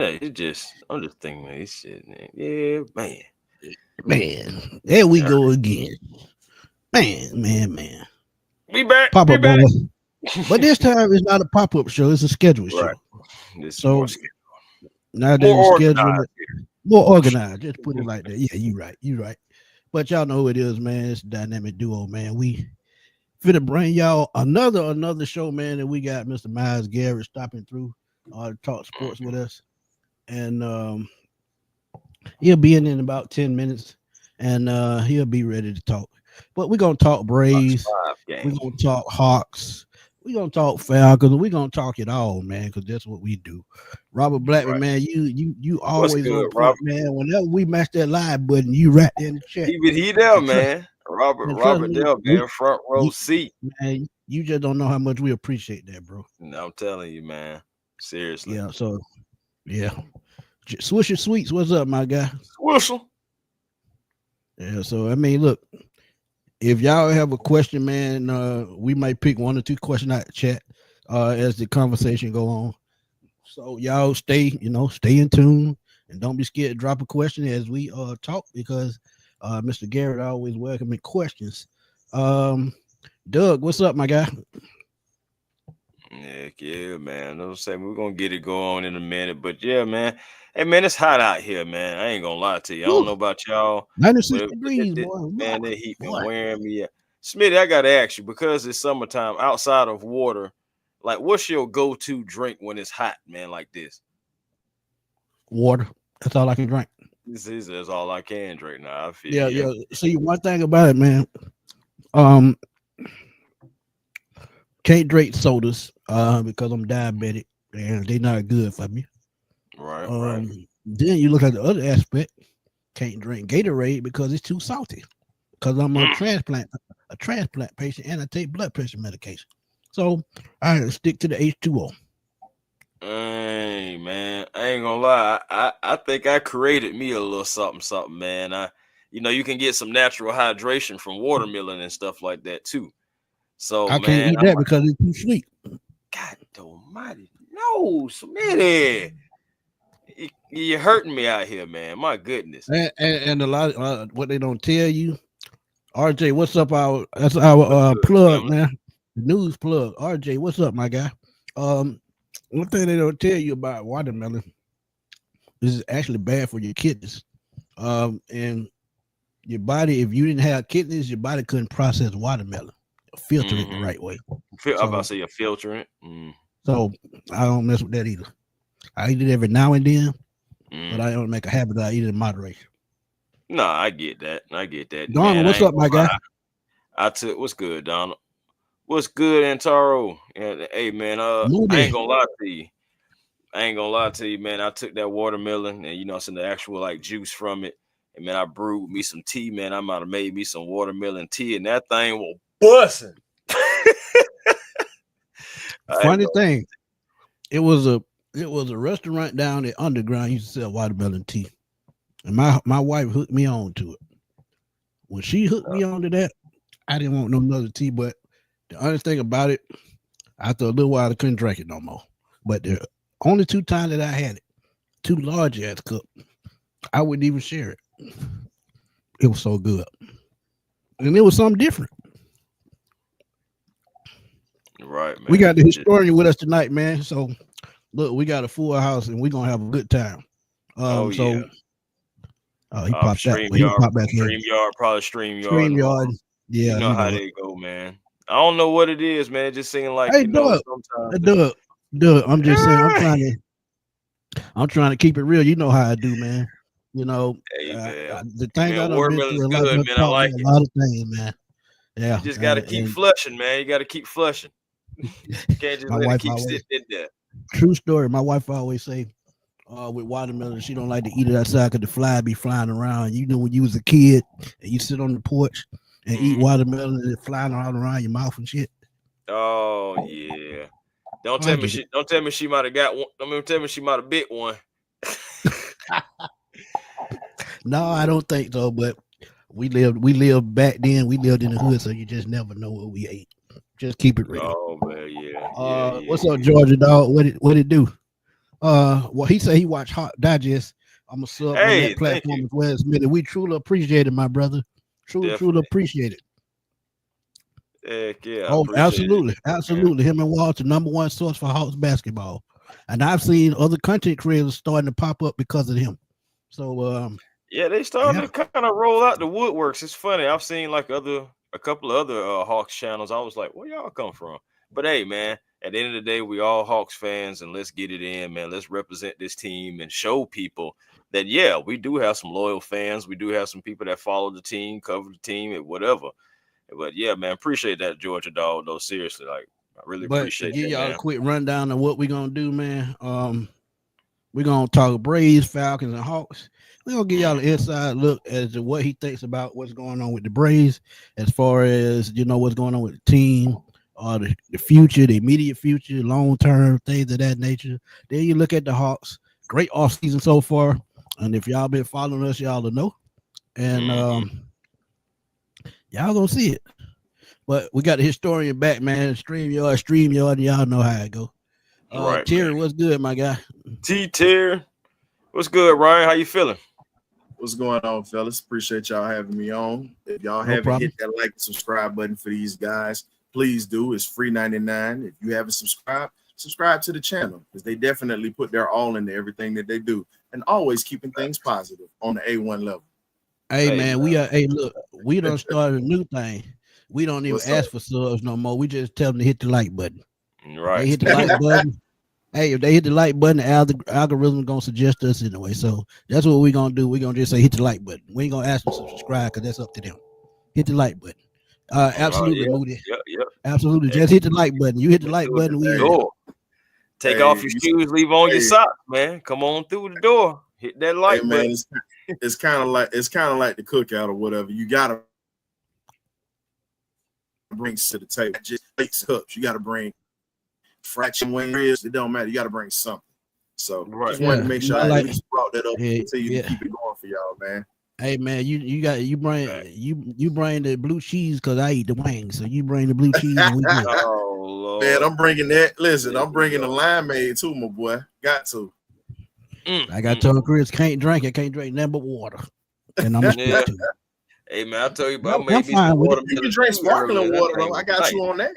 Yeah, I'm just thinking, man, this shit, man. Yeah, man. Man, there we go again. Man. We back. Pop We up boy. back. But this time it's not a pop up show, it's a scheduled Right. show. This is So more scheduled. now that More we schedule organized. it, more organized. Just put it like that. Yeah, you right. But y'all know who it is, man. It's a dynamic duo, man. We finna bring y'all another show, man. And we got Mr. Miles Garrett stopping through to talk sports with us. And he'll be in about 10 minutes and he'll be ready to talk. But we're gonna talk Fox Braves, 5 we're game. gonna talk Hawks, we're gonna talk Falcons, we're gonna talk it all, man, because that's what we do. Robert Blackman, Right. man, you What's always good, on point, Robert? man. Whenever we match that live button, you right there in the chat. He there, And trust man. Robert and trust Robert me, Dell, we man. Front row you, seat. man, you just don't know how much we appreciate that, bro. No, I'm telling you, man. Seriously. Yeah, so yeah. Swisher Sweets, what's up, my guy? Whistle. Yeah, so I mean, look, if y'all have a question, man, we might pick one or two questions out of chat as the conversation go on. So y'all stay in tune and don't be scared to drop a question as we talk because Mr. Garrett always welcoming questions. Doug, what's up, my guy? Heck yeah, man. I'm saying we're gonna get it going in a minute. But yeah, man. Hey man, it's hot out here, man. I ain't gonna lie to you. I don't Woo, know about y'all, 96 but degrees, boy. man, Woo, that heat been boy. wearing me out. Smitty, I gotta ask you, because it's summertime, outside of water, like what's your go-to drink when it's hot, man, like this? Water. That's all I can drink. This is all I can drink now. I feel Yeah, you. yeah. See, one thing about it, man. Um, can't drink sodas because I'm diabetic and they're not good for me. Right, right. Then you look at the other aspect. Can't drink Gatorade because it's too salty. Because I'm Mm. a transplant patient, and I take blood pressure medication. So I stick to the H2O. Hey man, I ain't gonna lie. I think I created me a little something, man. You can get some natural hydration from watermelon and stuff like that too. So I can't man, eat that because it's too sweet. God almighty, no, Smitty, you're hurting me out here, man. My goodness. And a lot of what they don't tell you, RJ, what's up? That's our What's good, plug, family? man. The news plug. RJ, what's up, my guy? One thing they don't tell you about watermelon, this is actually bad for your kidneys. And your body, if you didn't have kidneys, your body couldn't process watermelon, filter it the Mm-hmm. right way. I'm about to So, say you're filtering. Mm, so I don't mess with that either. I eat it every now and then, but mm. I don't make a habit. I eat it in moderation. No, I get that. I get that, Donald, man. I what's ain't up, gonna my guy? lie. I took what's good, Donald. What's good, Antaro? Yeah, hey man, I ain't Moody. gonna lie to you. I ain't gonna lie to you, man. I took that watermelon and some the actual like juice from it, and man, I brewed me some tea, man. I might have made me some watermelon tea, and that thing was busting. I ain't Funny gonna. thing, it was a restaurant down at Underground used to sell watermelon tea, and my wife hooked me on to it. When she hooked me on to that, I didn't want no other tea. But the honest thing about it, after a little while, I couldn't drink it no more. But the only two times that I had it, two large ass cup, I wouldn't even share it. It was so good, and it was something different. Right, We got man. the historian with us tonight, man. So look, we got a full house, and we're gonna have a good time. Oh So yeah. he popped out. Well, he'll StreamYard, pop back in. StreamYard, probably StreamYard StreamYard. involved. You Yeah, know you how know it. they go, man. I don't know what it is, man. It just seems like Hey, Doug. sometimes the Doug. Doug. I'm just saying. I'm trying to keep it real. You know how I do, man. You know, hey man, the hey things I man, done been watermelon's through. A lot of good, us man. I taught me like a it. lot of things, man. You Yeah, just got to keep and flushing, man. You got to keep flushing. Can't just my let it wife keep always sitting in there. true story. My wife always say, with watermelon, she don't like to eat it outside because the fly be flying around. You know, when you was a kid and you sit on the porch and eat Hmm. watermelon and it flying all around your mouth and shit. Oh yeah. Oh, I get it. Don't tell me she might have got one. Don't tell me she might have bit one. No, I don't think so. But we lived back then. We lived in the hood, so you just never know what we ate. Just keep it real. Oh man, yeah, yeah, yeah, What's up, yeah. Georgia dog? What it do? Well, he said he watched Hot Digest. I'm a sub on Hey, that thank platform you. as well as minute. We truly appreciate it, my brother. Truly Definitely. appreciate it. Heck yeah, I Oh, appreciate it, absolutely, man. absolutely. Him and Walter, number one source for Hawks basketball, and I've seen other content creators starting to pop up because of him. So, Yeah, they starting yeah, to kind of roll out the woodworks. It's funny. I've seen like a couple of other Hawks channels. I was like, where y'all come from? But hey, man, at the end of the day, we all Hawks fans, and let's get it in, man. Let's represent this team and show people that yeah, we do have some loyal fans. We do have some people that follow the team, cover the team, and whatever. But yeah, man, appreciate that Georgia dog. Though seriously, like I really but to appreciate give that, y'all a man. quick rundown of what we're gonna do, man. We're gonna talk Braves, Falcons, and Hawks. We're gonna give y'all an inside look as to what he thinks about what's going on with the Braves, as far as what's going on with the team, the future, the immediate future, long term things of that nature. Then you look at the Hawks. Great off season so far, and if y'all been following us, y'all will know. And Hmm. y'all gonna see it. But we got the historian back, man. StreamYard, and y'all know how it go. Right, man. Terry, what's good, my guy? T Tier, what's good, Ryan? How you feeling? What's going on, fellas? Appreciate y'all having me on. If y'all No haven't problem. hit that like and subscribe button for these guys, please do. It's free 99. If you haven't subscribed, subscribe to the channel because they definitely put their all into everything that they do and always keeping things positive on the A1 level. Hey Hey, man, man. hey look, we don't start a new thing. We don't even What's up? ask for subs no more. We just tell them to hit the like button. If they Right. hit the like button, hey, if they hit the like button, the algorithm gonna suggest us anyway. So that's what we're gonna do. We're gonna just say hit the like button. We ain't gonna ask them to subscribe because that's up to them. Hit the like button. Right. Absolutely, Yep. Moody. Yep. Yep. Absolutely. Hey, Just hit the like button. You hit the coming like through the button, we in. Hey, door. Take hey, off your shoes, leave on your hey, socks, man. Come on through the door. Hit that hey, like man, button. it's kind of like the cookout or whatever. You gotta bring to the table. Just plates, cups. You gotta bring fraction wings. It don't matter. You gotta bring something. So Right. just wanted to Yeah. make sure I I at like least brought that up and yeah, continue to yeah. keep it going for y'all, man. Hey man, you Right. bring the blue cheese because I eat the wings. So you bring the blue cheese and we good. Oh Man, Lord. I'm bringing that. Listen, There I'm we bringing the go. limeade too, my boy. Got to. Like I told Chris, can't drink it, can't drink nothing but water. And I'm gonna stick Yeah. to it. Hey man, I tell you, But I I'm made me some fine with it. You can watermelon drink too earlier. sparkling That water thing though. I was got you nice. on that.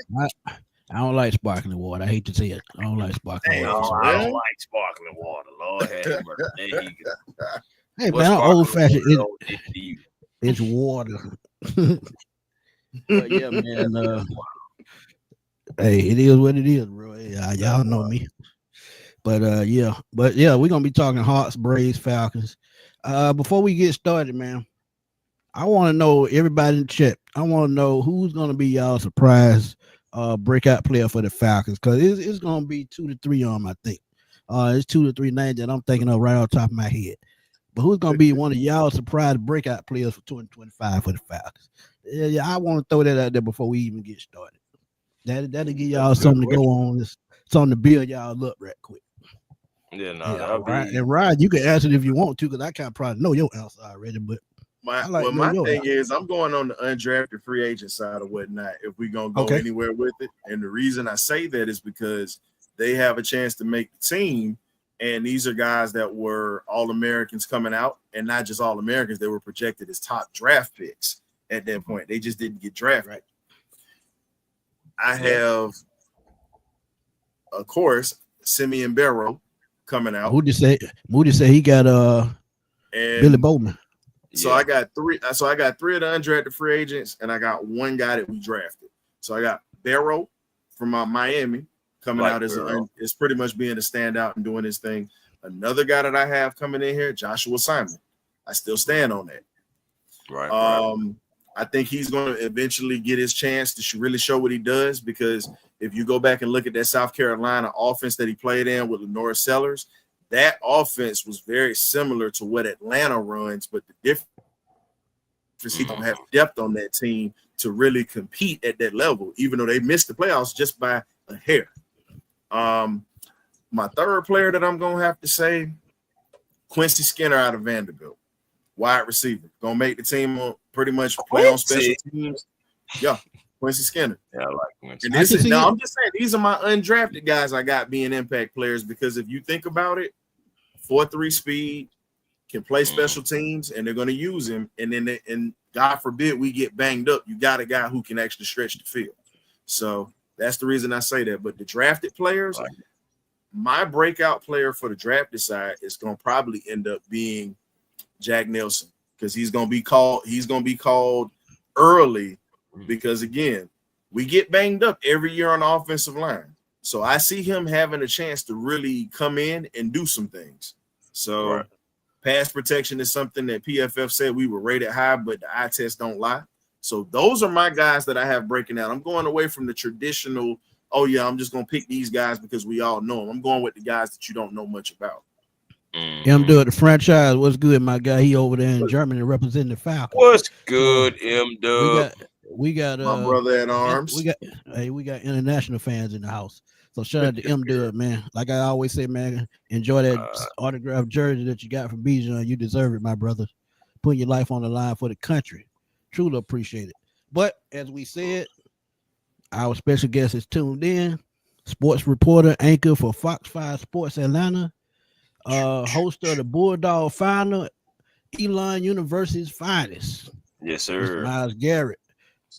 I don't like sparkling water. I hate to say it. I don't like sparkling water for Damn, No, some I don't reason. man. like sparkling water. Lord have mercy. There you go. Hey What man, I'm old sparkling fashioned. water though did to you? It's water. But yeah, man. Hey, it is what it is, bro. That Y'all know part. me. But yeah, we're gonna be talking Hawks, Braves, Falcons. Before we get started, man, I want to know everybody in chat. I want to know who's gonna be y'all surprise breakout player for the Falcons because it's gonna be 2 to 3 on 'em, I think. It's 2 to 3 names that I'm thinking of right off the top of my head. But who's gonna be one of y'all surprise breakout players for 2025 for the Falcons? Yeah, I want to throw that out there before we even get started. That'll give That's y'all a good something to go question. on. Something to build y'all up right quick. Yeah, no, Yeah, that'll all right. be And Ryan, you can answer it if you want to, because I kind of probably know your answer already. But My I like well, to know my your thing answer. is I'm going on the undrafted free agent side or whatnot if we're gonna go Okay. anywhere with it. And the reason I say that is because they have a chance to make the team. And these are guys that were all Americans coming out, and not just all Americans, they were projected as top draft picks at that point. They just didn't get drafted. Right. I yeah. have, of course, Simeon Barrow coming out. Moody said he got Billy And Bowman. so Yeah. I got three. So I got three of the undrafted free agents, and I got one guy that we drafted. So I got Barrow from Miami coming Like out as Burrow. it's pretty much being a standout and doing his thing. Another guy that I have coming in here, Joshua Simon. I still stand on that. Right, right. I think he's going to eventually get his chance to really show what he does because if you go back and look at that South Carolina offense that he played in with Lenore Sellers, that offense was very similar to what Atlanta runs, but the difference he don't have depth on that team to really compete at that level, even though they missed the playoffs just by a hair. My third player that I'm going to have to say, Quincy Skinner out of Vanderbilt. Wide receiver. Gonna make the team pretty much play on special Quincy. teams. Yeah. Quincy Skinner. Yeah, I like Quincy. And I'm just saying, these are my undrafted guys I got being impact players because if you think about it, 4.3 speed, can play special teams, and they're going to use him. And then, and God forbid we get banged up, you got a guy who can actually stretch the field. So that's the reason I say that. But the drafted players, my breakout player for the drafted side is going to probably end up being Jack Nelson because he's going to be called. He's going to be called early because again, we get banged up every year on the offensive line. So I see him having a chance to really come in and do some things. So pass protection is something that PFF said we were rated high, but the eye test don't lie. So those are my guys that I have breaking out. I'm going away from the traditional, oh, yeah, I'm just going to pick these guys because we all know them. I'm going with the guys that you don't know much about. M Dub, the franchise. What's good, my guy? He over there in Germany representing the Falcons. What's good, M Dub? We got my brother at arms. We got international fans in the house. So shout out to M Dub, man. Like I always say, man, enjoy that autographed jersey that you got from Bijan. You deserve it, my brother. Putting your life on the line for the country. Truly appreciate it. But as we said, our special guest is tuned in. Sports reporter, anchor for Fox 5 Sports Atlanta, host of the Bulldog Final, Elon University's finest. Yes, sir. Mr. Miles Garrett.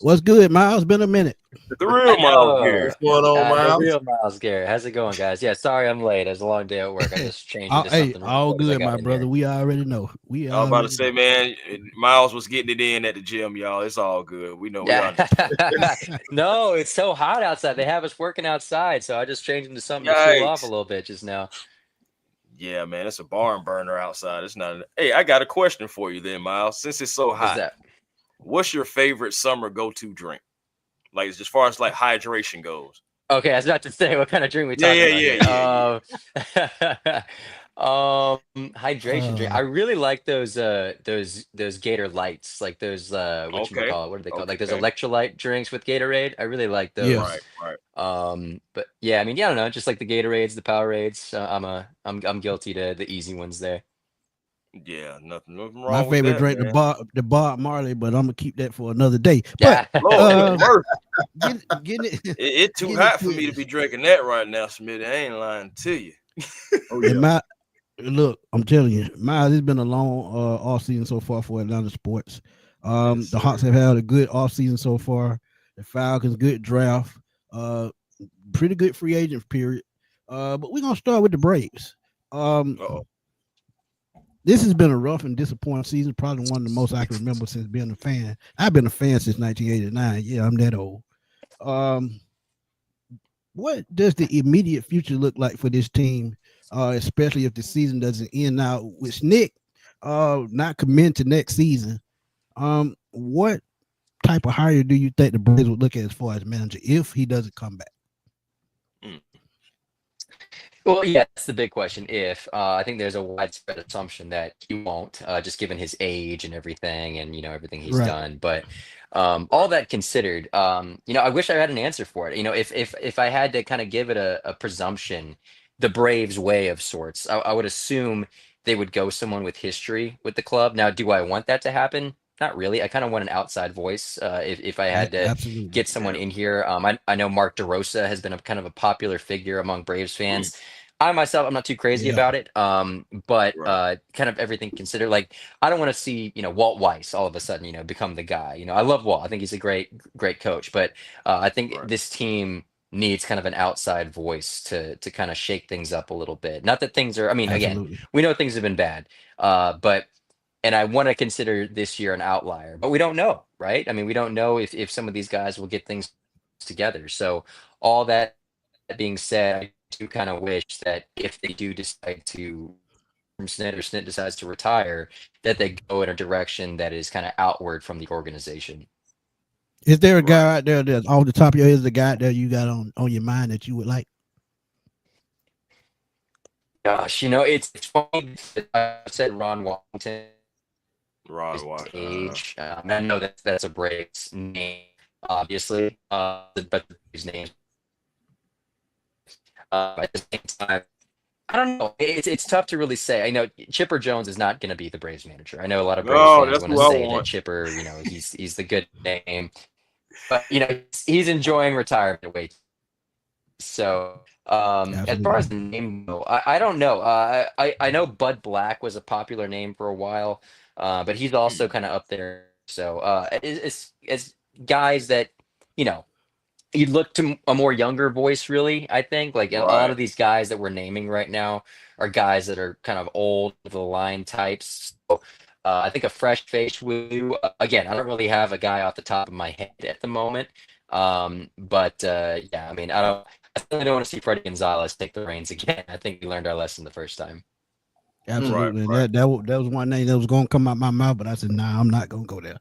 What's good, Miles? Been a minute. The real Miles Garrett. What's going on, Miles? The real Miles Garrett. How's it going, guys? Yeah, sorry I'm late. It was a long day at work. I just changed into something. All good, my brother. We already know. I was about to say, man, Miles was getting it in at the gym, y'all. It's all good. We know. No, it's so hot outside. They have us working outside, so I just changed into something to cool off a little bit just now. Yeah, man, it's a barn burner outside. It's not. Hey, I got a question for you then, Miles. Since it's so hot, what's your favorite summer go-to drink? Like as far as like hydration goes. Okay, I was about to say what kind of drink we talking about. Hydration drink. I really like those Gator Lights, like those what you call it? What are they called? Like those electrolyte drinks with Gatorade. I really like those. Yeah. Right. But yeah, I mean, yeah, I don't know, just like the Gatorades, the Powerades. I'm guilty to the easy ones there. Yeah, nothing wrong. My with favorite that, drink, man. the Bob Marley, but I'm gonna keep that for another day. Yeah. But It's too hot for me to be drinking that right now, Smitty. I ain't lying to you. Look, I'm telling you, Miles, it's been a long off season so far for Atlanta sports. The Hawks have had a good off season so far. The Falcons, good draft, pretty good free agent period. But we're gonna start with the Braves. This has been a rough and disappointing season, probably one of the most I can remember since being a fan. I've been a fan since 1989. Yeah, I'm that old. What does the immediate future look like for this team, especially if the season doesn't end out with Nick not committing to next season? What type of hire do you think the Braves would look at as far as manager if he doesn't come back? Well, yeah, that's the big question. If I think there's a widespread assumption that he won't, just given his age and everything, and everything he's done. But all that considered, I wish I had an answer for it. If I had to kind of give it a presumption, the Braves way of sorts, I would assume they would go someone with history with the club. Now, do I want that to happen? Not really. I kind of want an outside voice. If I had to get someone in here, I know Mark DeRosa has been a kind of a popular figure among Braves fans. I myself, I'm not too crazy about it. But kind of everything considered, like I don't want to see Walt Weiss all of a sudden become the guy. I love Walt. I think he's a great coach. But I think this team needs kind of an outside voice to kind of shake things up a little bit. Not that things are. I mean, again, we know things have been bad, but. And I want to consider this year an outlier, but we don't know, right? I mean, we don't know if some of these guys will get things together. So all that being said, I do kind of wish that if they do decide to, Snit decides to retire, that they go in a direction that is kind of outward from the organization. Is there a guy out there that's off the top of your head, the guy out there you got on your mind that you would like? Gosh, it's funny that I said Ron Washington. Age. I know that's a Braves name, obviously, but his name. At the same time, I don't know. It's tough to really say. I know Chipper Jones is not going to be the Braves manager. I know a lot of Braves fans want to say that Chipper, he's the good name. But he's enjoying retirement way. So as far as Absolutely. the name go, I don't know. I know Bud Black was a popular name for a while, but he's also kind of up there. So it's guys that you know you'd look to a more younger voice, really. I think like a lot Right. of these guys that we're naming right now are guys that are kind of old of the line types. So I think a fresh face with you. Again, I don't really have a guy off the top of my head at the moment. But yeah, I mean, I certainly don't want to see Freddie Gonzalez take the reins again. I think we learned our lesson the first time. Right. Absolutely. And Right. that was one name that was going to come out my mouth, but I said, nah, I'm not going to go there.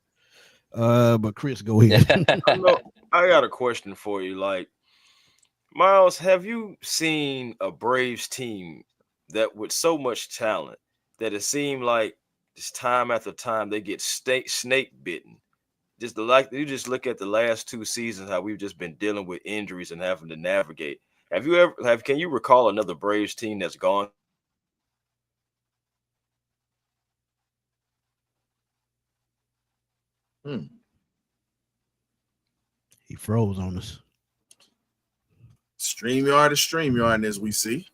But Chris, go ahead. I know. I got a question for you. Like, Miles, have you seen a Braves team that with so much talent that it seemed like just time after time they get snake bitten? Just like you just look at the last 2 seasons, how we've just been dealing with injuries and having to navigate. Have you ever can you recall another Braves team that's gone? Hmm. He froze on us. StreamYard is StreamYard, as we see.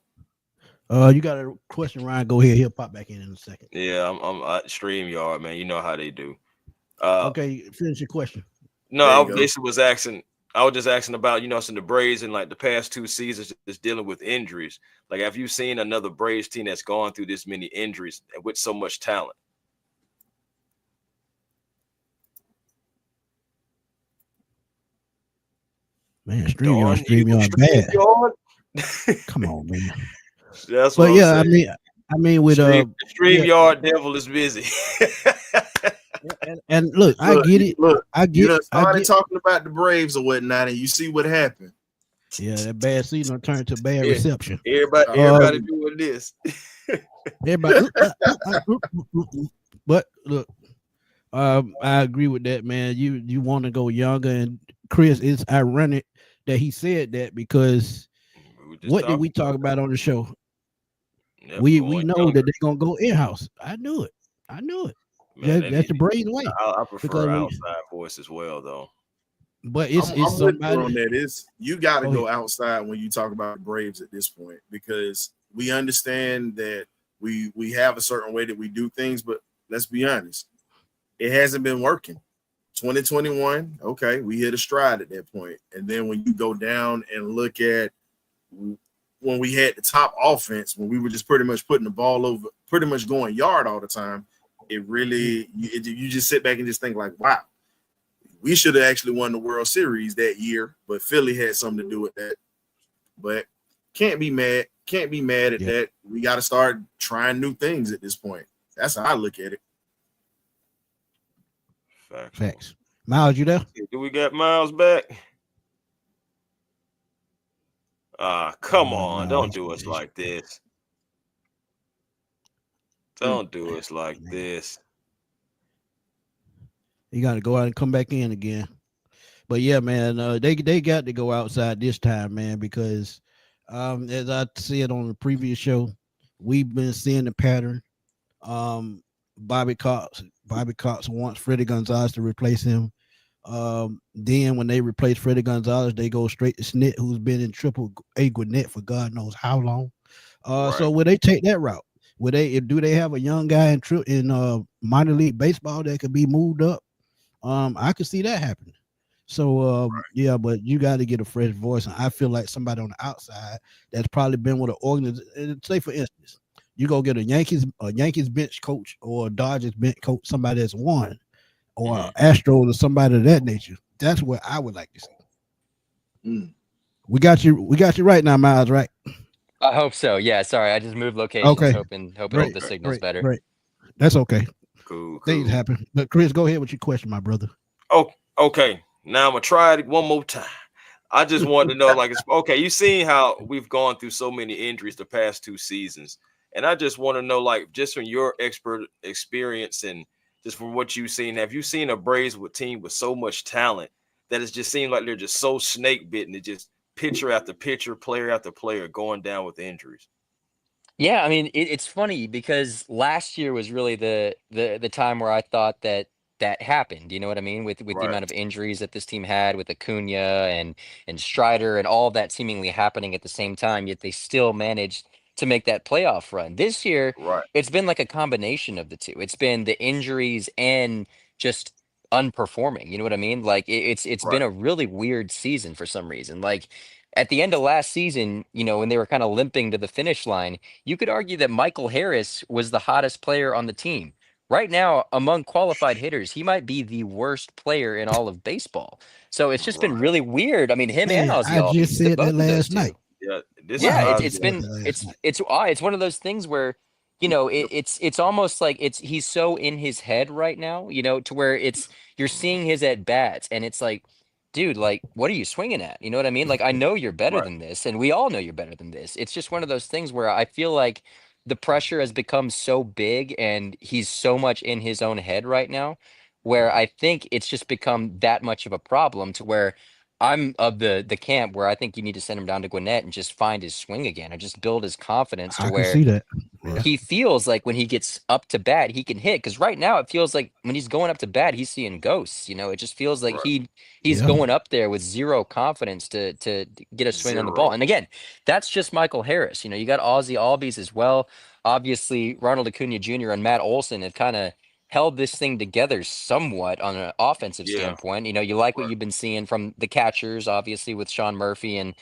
You got a question, Ryan? Go ahead. He'll pop back in a second. Yeah, I'm StreamYard, man. You know how they do. Okay, finish your question. No, There I you go. basically was asking. I was just asking about some the Braves in like the past 2 seasons just dealing with injuries. Like, have you seen another Braves team that's gone through this many injuries and with so much talent? Man, Darn you, StreamYard bad. StreamYard. Come on, man. That's what But I'm yeah, saying. I mean with yeah, StreamYard devil is busy. and look, I Look, get it. look. You done I started get talking about the Braves or whatnot, and you see what happened. yeah, that bad season turned to bad Yeah, reception. everybody doing this. Everybody but look, I agree with that, man. You want to go younger, and Chris, it's ironic that he said that because We were just what did talking we talk about about on the show? that. Yep, We going know that younger. they're gonna go in house. I knew it. I knew it. Man, they That's need the Braves way I because prefer outside voice as well, though. but it's I'm with you on somebody. that. You got to Go ahead. go outside when you talk about the Braves at this point, because we understand that we have a certain way that we do things, but let's be honest, it hasn't been working. 2021, okay, we hit a stride at that point, and then when you go down and look at when we had the top offense, when we were just pretty much putting the ball over, pretty much going yard all the time, it really you just sit back and just think like, wow, we should have actually won the World Series that year, but Philly had something to do with that. But can't be mad. Can't be mad at Yeah. that. We got to start trying new things at this point. That's how I look at it. Facts. Miles, you there? Do we got Miles back? Come on. No, Don't do us like this. Don't do us like this. you got to go out and come back in again. But yeah, man, they got to go outside this time, man, because as I said on the previous show, we've been seeing the pattern. Um, Bobby Cox wants Freddie Gonzalez to replace him. Then when they replace Freddie Gonzalez, they go straight to Snit, who's been in Triple A Gwinnett for God knows how long. Right. So would they take that route? Would they? Do they have a young guy in minor league baseball that could be moved up? I could see that happening. So yeah, but you got to get a fresh voice, and I feel like somebody on the outside that's probably been with an organization. Say for instance, you go get a Yankees bench coach or a Dodgers bench coach, somebody that's won, or Astros or somebody of that nature. That's what I would like to see. We got you right now, Miles. Right? I hope so. Yeah. Sorry, I just moved locations, Okay. hoping Great. the signal's better. Great. That's okay. Cool. Things happen. But Chris, go ahead with your question, my brother. Oh, okay. Now I'm gonna try it one more time. I just wanted to know, like, it's okay. You seen how we've gone through so many injuries the past 2 seasons, and I just want to know, like, just from your expert experience and just from what you've seen, have you seen a Braves team with so much talent that it just seems like they're just so snake bitten? It just pitcher after pitcher, player after player going down with injuries. Yeah, I mean, it's funny because last year was really the time where I thought that that happened. You know what I mean? With the Right. amount of injuries that this team had with Acuna and Strider and all of that seemingly happening at the same time, yet they still managed to make that playoff run. This year, Right. it's been like a combination of the two. It's been the injuries and just unperforming. You know what I mean? Like it's Right. been a really weird season for some reason. Like at the end of last season, when they were kind of limping to the finish line, you could argue that Michael Harris was the hottest player on the team. Right now, among qualified hitters, he might be the worst player in all of baseball. So it's just been Right. really weird. I mean, him and Man, Ozzie I just Albies, the said that both of those last night. two. Yeah. This is Wow, Yeah, I it's just it's Ozzy. said been that last it's night. it's it's one of those things where it's almost like he's so in his head right now, to where you're seeing his at bats and it's like, dude, like what are you swinging at? You know what I mean? Like I know you're better Right. than this, and we all know you're better than this. It's just one of those things where I feel like the pressure has become so big and he's so much in his own head right now, where I think it's just become that much of a problem to where I'm of the camp where I think you need to send him down to Gwinnett and just find his swing again, or just build his confidence to I can where see that. Right. Yeah. he feels like when he gets up to bat, he can hit. Because right now it feels like when he's going up to bat, he's seeing ghosts. It just feels like Right. he's Yeah. going up there with zero confidence to get a swing on the ball. Zero. And again, that's just Michael Harris. You got Ozzie Albies as well. Obviously, Ronald Acuna Jr. and Matt Olson have kind of held this thing together somewhat on an offensive Yeah. standpoint. You like what Right. you've been seeing from the catchers, obviously with Sean Murphy and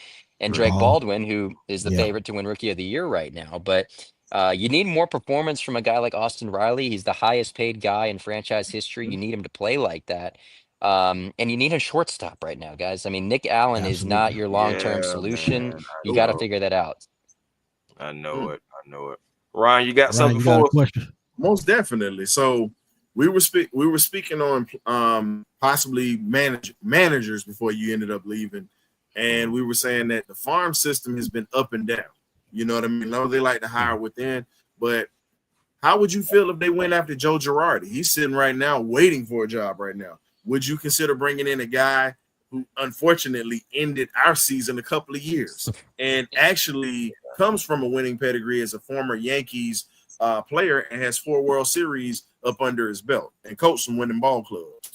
Drake Oh, Baldwin, who is the yeah. favorite to win Rookie of the Year right now. But you need more performance from a guy like Austin Riley. He's the highest paid guy in franchise history. You need him to play like that. And you need a shortstop right now, guys. I mean, Nick Allen is not Absolutely. your long-term Yeah, solution. man. I You got to know. figure that out. I know Mm. it. I know it. Ryan, you got Ryan, something you got a for us? question? Most definitely. So we were speaking on possibly managers before you ended up leaving, and we were saying that the farm system has been up and down. You know what I mean? I know they like to hire within, but how would you feel if they went after Joe Girardi? He's sitting right now waiting for a job right now. Would you consider bringing in a guy who unfortunately ended our season a couple of years and actually comes from a winning pedigree as a former Yankees player and has 4 World Series up under his belt and coached some winning ball clubs?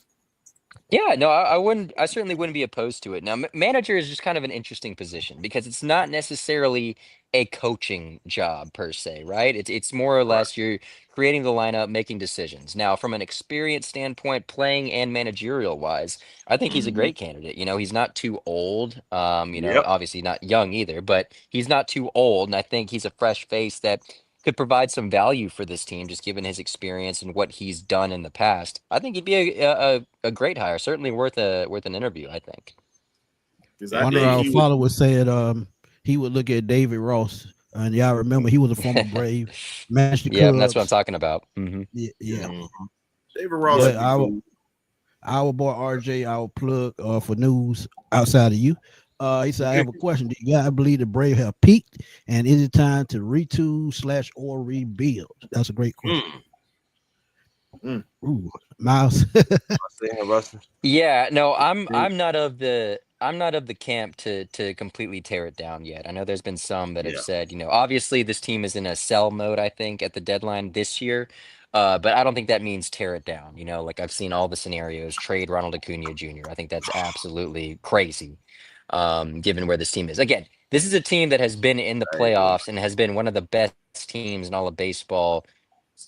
Yeah, no, I wouldn't. I certainly wouldn't be opposed to it. Now, manager is just kind of an interesting position because it's not necessarily a coaching job per se, right? It's more or Right. less you're creating the lineup, making decisions. Now, from an experience standpoint, playing and managerial wise, I think he's a Mm-hmm. great candidate. He's not too old. Yep. Obviously not young either, but he's not too old, and I think he's a fresh face that could provide some value for this team, just given his experience and what he's done in the past. I think he'd be a great hire. Certainly worth an interview, I think. Because I Indeed. One of think our he would. followers said he would look at David Ross. And y'all remember he was a former Brave, managed the Yeah, and that's what I'm Cubs. Mm-hmm. talking about. Yeah. Mhm. David Ross But would be cool. our boy RJ, our plug for news outside of you. He said, I have a question. Do you guys believe the Brave have peaked? And is it time to retool / or rebuild? That's a great question. Ooh, Miles. Russell. Yeah, no, I'm not of the camp to completely tear it down yet. I know there's been some that have Yeah. said, obviously this team is in a sell mode, I think, at the deadline this year. But I don't think that means tear it down. Like I've seen all the scenarios, trade Ronald Acuna Jr. I think that's absolutely crazy, given where this team is. Again, this is a team that has been in the I agree. playoffs and has been one of the best teams in all of baseball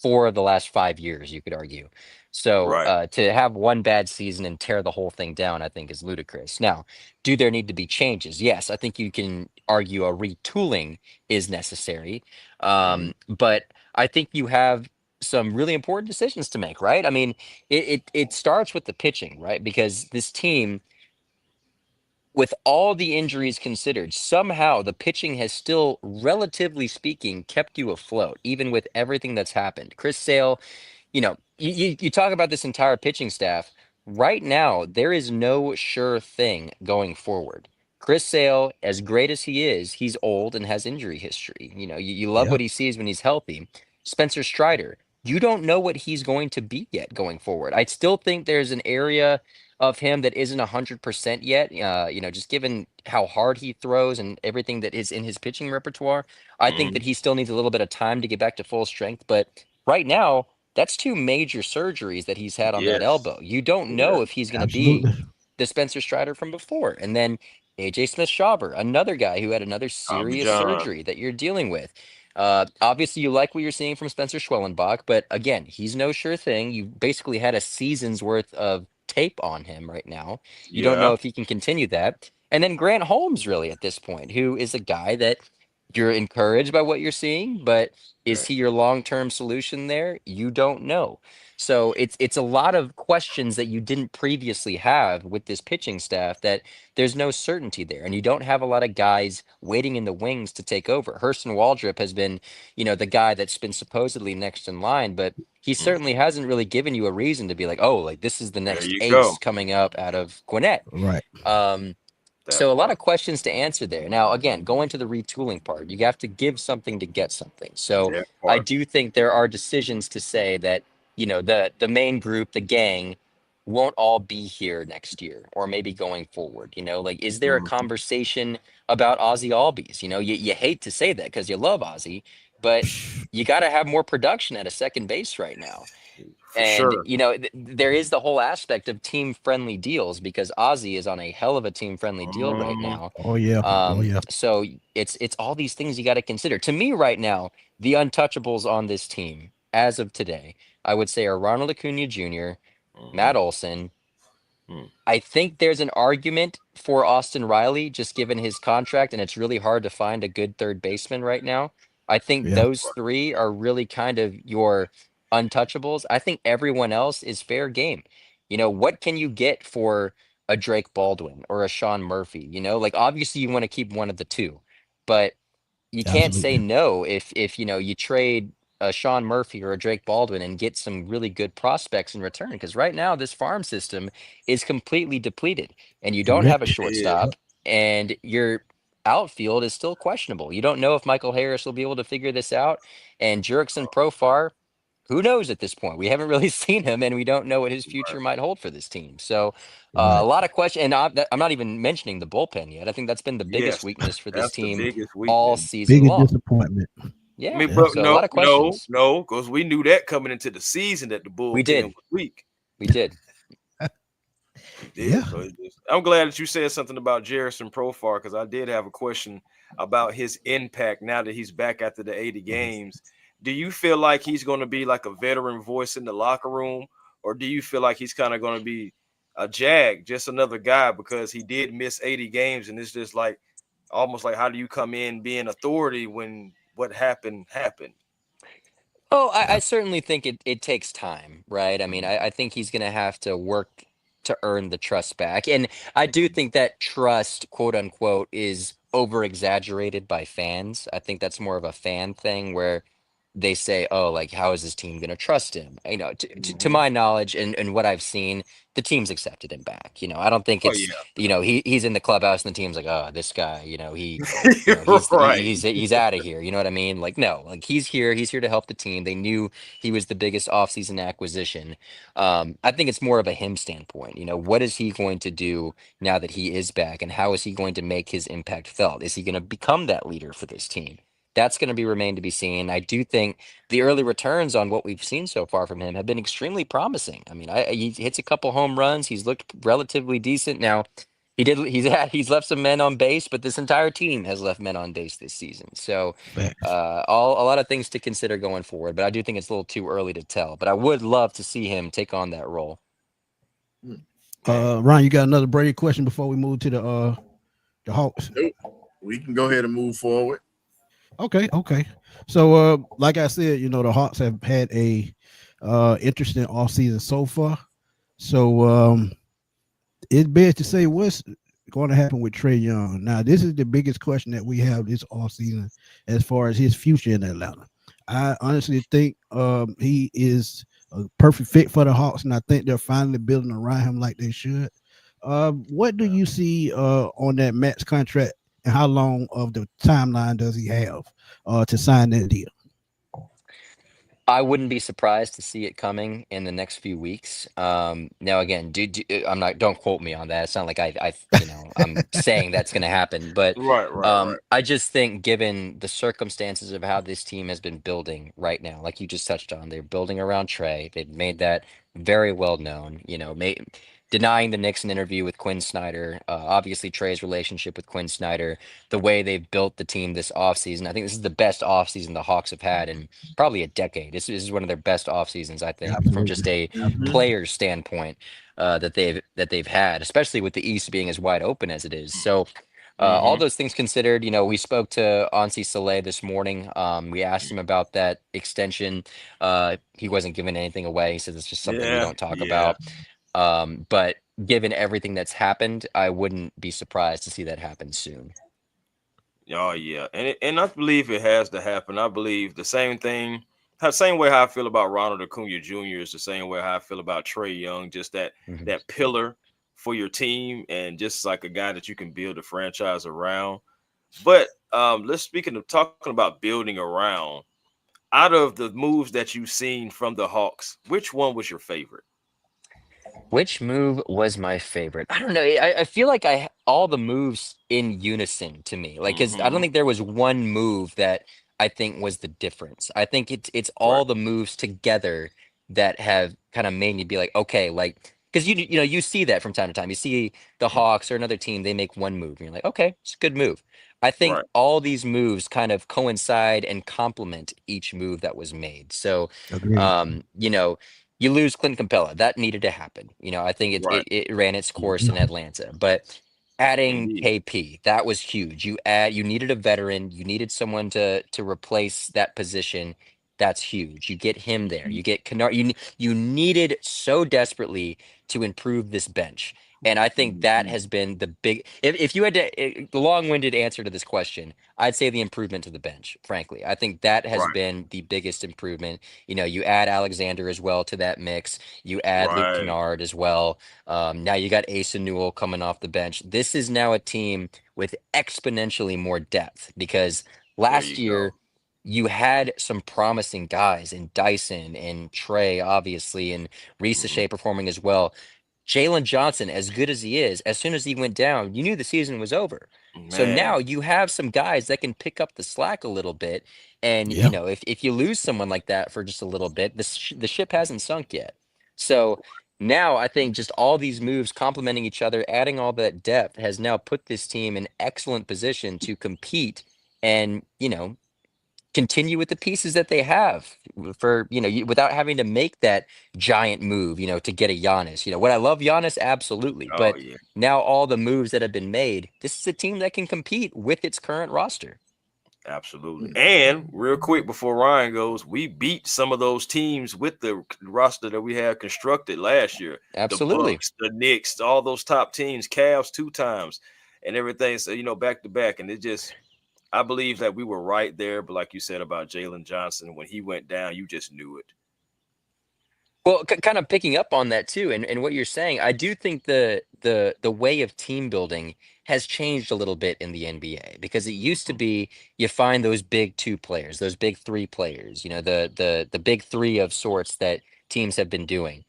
for the last 5 years, you could argue. So Right. to have one bad season and tear the whole thing down, I think is ludicrous. Now, do there need to be changes? Yes, I think you can argue a retooling is necessary. Mm-hmm. But I think you have some really important decisions to make, right? I mean, it starts with the pitching, right? Because this team, with all the injuries considered, somehow the pitching has still, relatively speaking, kept you afloat, even with everything that's happened. Chris Sale, you talk about this entire pitching staff. Right now, there is no sure thing going forward. Chris Sale, as great as he is, he's old and has injury history. You love Yeah. what he sees when he's healthy. Spencer Strider, you don't know what he's going to be yet going forward. I still think there's an area of him that isn't 100% yet. Just given how hard he throws and everything that is in his pitching repertoire, I think Mm-hmm. that he still needs a little bit of time to get back to full strength. But right now, That's 2 major surgeries that he's had on that Yes. elbow. You don't Yeah. know if he's going to be Absolutely. the Spencer Strider from before. And then AJ Smith-Schauber, another guy who had another Tommy serious John. surgery that you're dealing with. Obviously, you like what you're seeing from Spencer Schwellenbach, but again, he's no sure thing. You basically had a season's worth of tape on him right now. You don't know Yeah. if he can continue that. And then Grant Holmes, really, at this point, who is a guy that you're encouraged by what you're seeing, but is Right. he your long-term solution there? You don't know. So it's a lot of questions that you didn't previously have with this pitching staff that there's no certainty there. And you don't have a lot of guys waiting in the wings to take over. Hurston Waldrop has been, the guy that's been supposedly next in line, but he Mm. certainly hasn't really given you a reason to be like, oh, like this is the There next you go. ace coming up out of Gwinnett. Right. Um, That so a lot part. of questions to answer there. Now, again, going to the retooling part, you have to give something to get something. So That I part. do think there are decisions to say that, the main group, the gang, won't all be here next year or maybe going forward. Like, is there a Mhm. conversation about Ozzy Albies? You hate to say that because you love Ozzy, but you got to have more production at a second base right now. For And sure. there is the whole aspect of team friendly deals because Ozzy is on a hell of a team friendly deal right Mhm. now. Oh yeah. Oh yeah. So it's all these things you got to consider. To me, right now, the untouchables on this team as of today, I would say are Ronald Acuna Jr., Mhm. Matt Olson. Mm. I think there's an argument for Austin Riley, just given his contract, and it's really hard to find a good third baseman right now. I think Yeah. those 3 are really kind of your untouchables. I think everyone else is fair game. What can you get for a Drake Baldwin or a Sean Murphy? Like obviously you want to keep one of the 2, but you can't say Absolutely. no if you trade a Sean Murphy or a Drake Baldwin and get some really good prospects in return. Because right now this farm system is completely depleted, and you don't have a Correct. It is. shortstop, and your outfield is still questionable. You don't know if Michael Harris will be able to figure this out, and Jurickson Profar. Who knows at this point? We haven't really seen him, and we don't know what his Right. future might hold for this team. So, a Right. lot of questions, and I'm not even mentioning the bullpen yet. I think that's been the biggest Yes. weakness for this That's the team biggest all weakness. season Biggest long. disappointment. I Yeah. mean, Yeah. but So a lot of questions. no, because we knew that coming into the season that the We bullpen did. was weak. We did. We Yeah. did. So I'm glad that you said something about Jerrison Profar because I did have a question about his impact now that he's back after the 80 games. Do you feel like he's going to be like a veteran voice in the locker room, or do you feel like he's kind of going to be a jag, just another guy because he did miss 80 games, and it's just like almost like how do you come in being authority when what happened happened? Oh, I certainly think it takes time, right? I mean, I think he's going to have to work to earn the trust back. And I do think that trust, quote unquote, is over exaggerated by fans. I think that's more of a fan thing where they say, oh, like, how is this team going to trust him? To Mhm. my knowledge and what I've seen, the team's accepted him back. I don't think Oh it's, yeah, he's in the clubhouse and the team's like, oh, this guy, he's right. he's out of here. You know what I mean? Like, no, like he's here. He's here to help the team. They knew he was the biggest offseason acquisition. I think it's more of a him standpoint. What is he going to do now that he is back, and how is he going to make his impact felt? Is he going to become that leader for this team? That's going to be remain to be seen. I do think the early returns on what we've seen so far from him have been extremely promising. I mean, he hits a couple home runs. He's looked relatively decent. Now, he's left some men on base, but this entire team has left men on base this season. So, Facts. all a lot of things to consider going forward. But I do think it's a little too early to tell. But I would love to see him take on that role. Man. Ron, you got another Brady question before we move to the Hawks? Nope. We can go ahead and move forward. Okay. So like I said, the Hawks have had a interesting offseason so far. So it bears to say what's going to happen with Trae Young. Now, this is the biggest question that we have this offseason as far as his future in Atlanta. I honestly think he is a perfect fit for the Hawks, and I think they're finally building around him like they should. What do you see on that max contract, and how long of the timeline does he have to sign that deal? I wouldn't be surprised to see it coming in the next few weeks. Now again, I'm not. Don't quote me on that. It's not like I'm saying that's going to happen. But Right, right, right. I just think, given the circumstances of how this team has been building right now, like you just touched on, they're building around Trey. They've made that very well known. Denying the Nixon interview with Quinn Snyder, obviously Trey's relationship with Quinn Snyder, the way they've built the team this offseason. I think this is the best offseason the Hawks have had in probably a decade. This is one of their best off seasons, I think, from just Absolutely. a Mhm. player's standpoint, that they've had, especially with the East being as wide open as it is. So all Mm-hmm. those things considered, we spoke to Ansi Saleh this morning. We asked him about that extension. He wasn't giving anything away. He said it's just something we Yeah, don't talk yeah. about. But given everything that's happened, I wouldn't be surprised to see that happen soon. Oh yeah, and I believe it has to happen. I believe the same thing, same way how I feel about Ronald Acuna Jr. is the same way how I feel about Trey Young. Just Mhm. that pillar for your team, and just like a guy that you can build a franchise around. But let's speaking of talking about building around. Out of the moves that you've seen from the Hawks, which one was your favorite? Which move was my favorite? I don't know. I feel like all the moves in unison to me. Like, because I don't Mm-hmm. think there was one move that I think was the difference. I think it's Right, all the moves together that have kind of made me be like, okay, like, because you see that from time to time. You see the Hawks or another team, they make one move, and you're like, okay, it's a good move. I think right. all these moves kind of coincide and complement each move that was made. So, Agreed. um, you know, you lose Clint Capella. That needed to happen. I think it, Right. it it ran its course in Mhm. Atlanta. But adding Indeed. KP, that was huge. You needed a veteran. You needed someone to replace that position. That's huge. You get him there. You get Kennard. You needed so desperately to improve this bench. And I think that Mhm. has been the big. If you had the long-winded answer to this question, I'd say the improvement to the bench. Frankly, I think that has Right. been the biggest improvement. You add Alexander as well to that mix. You add Luke Right. Kennard as well. Now you got Asa Newell coming off the bench. This is now a team with exponentially more depth because There last you go. year you had some promising guys in Dyson and Trey, obviously, and Risa Mhm. Shea performing as well. Jalen Johnson, as good as he is, as soon as he went down, you knew the season was over. So Man. now you have some guys that can pick up the slack a little bit. And, Yeah. if you lose someone like that for just a little bit, the ship hasn't sunk yet. So now I think just all these moves complementing each other, adding all that depth has now put this team in excellent position to compete and, continue with the pieces that they have for, without having to make that giant move, to get a Giannis. Would I love Giannis? Absolutely. Oh But yeah. now all the moves that have been made, this is a team that can compete with its current roster. Absolutely. And real quick before Ryan goes, we beat some of those teams with the roster that we had constructed last year. The Absolutely. Bucks, the Knicks, all those top teams, Cavs 2 times, and everything. So back to back, and I believe that we were right there. But like you said about Jalen Johnson, when he went down, you just knew it. Well, kind of picking up on that too, and what you're saying, I do think the way of team building has changed a little bit in the NBA because it used to Mhm. be you find those big two players, those big three players, the big three of sorts that teams have been doing.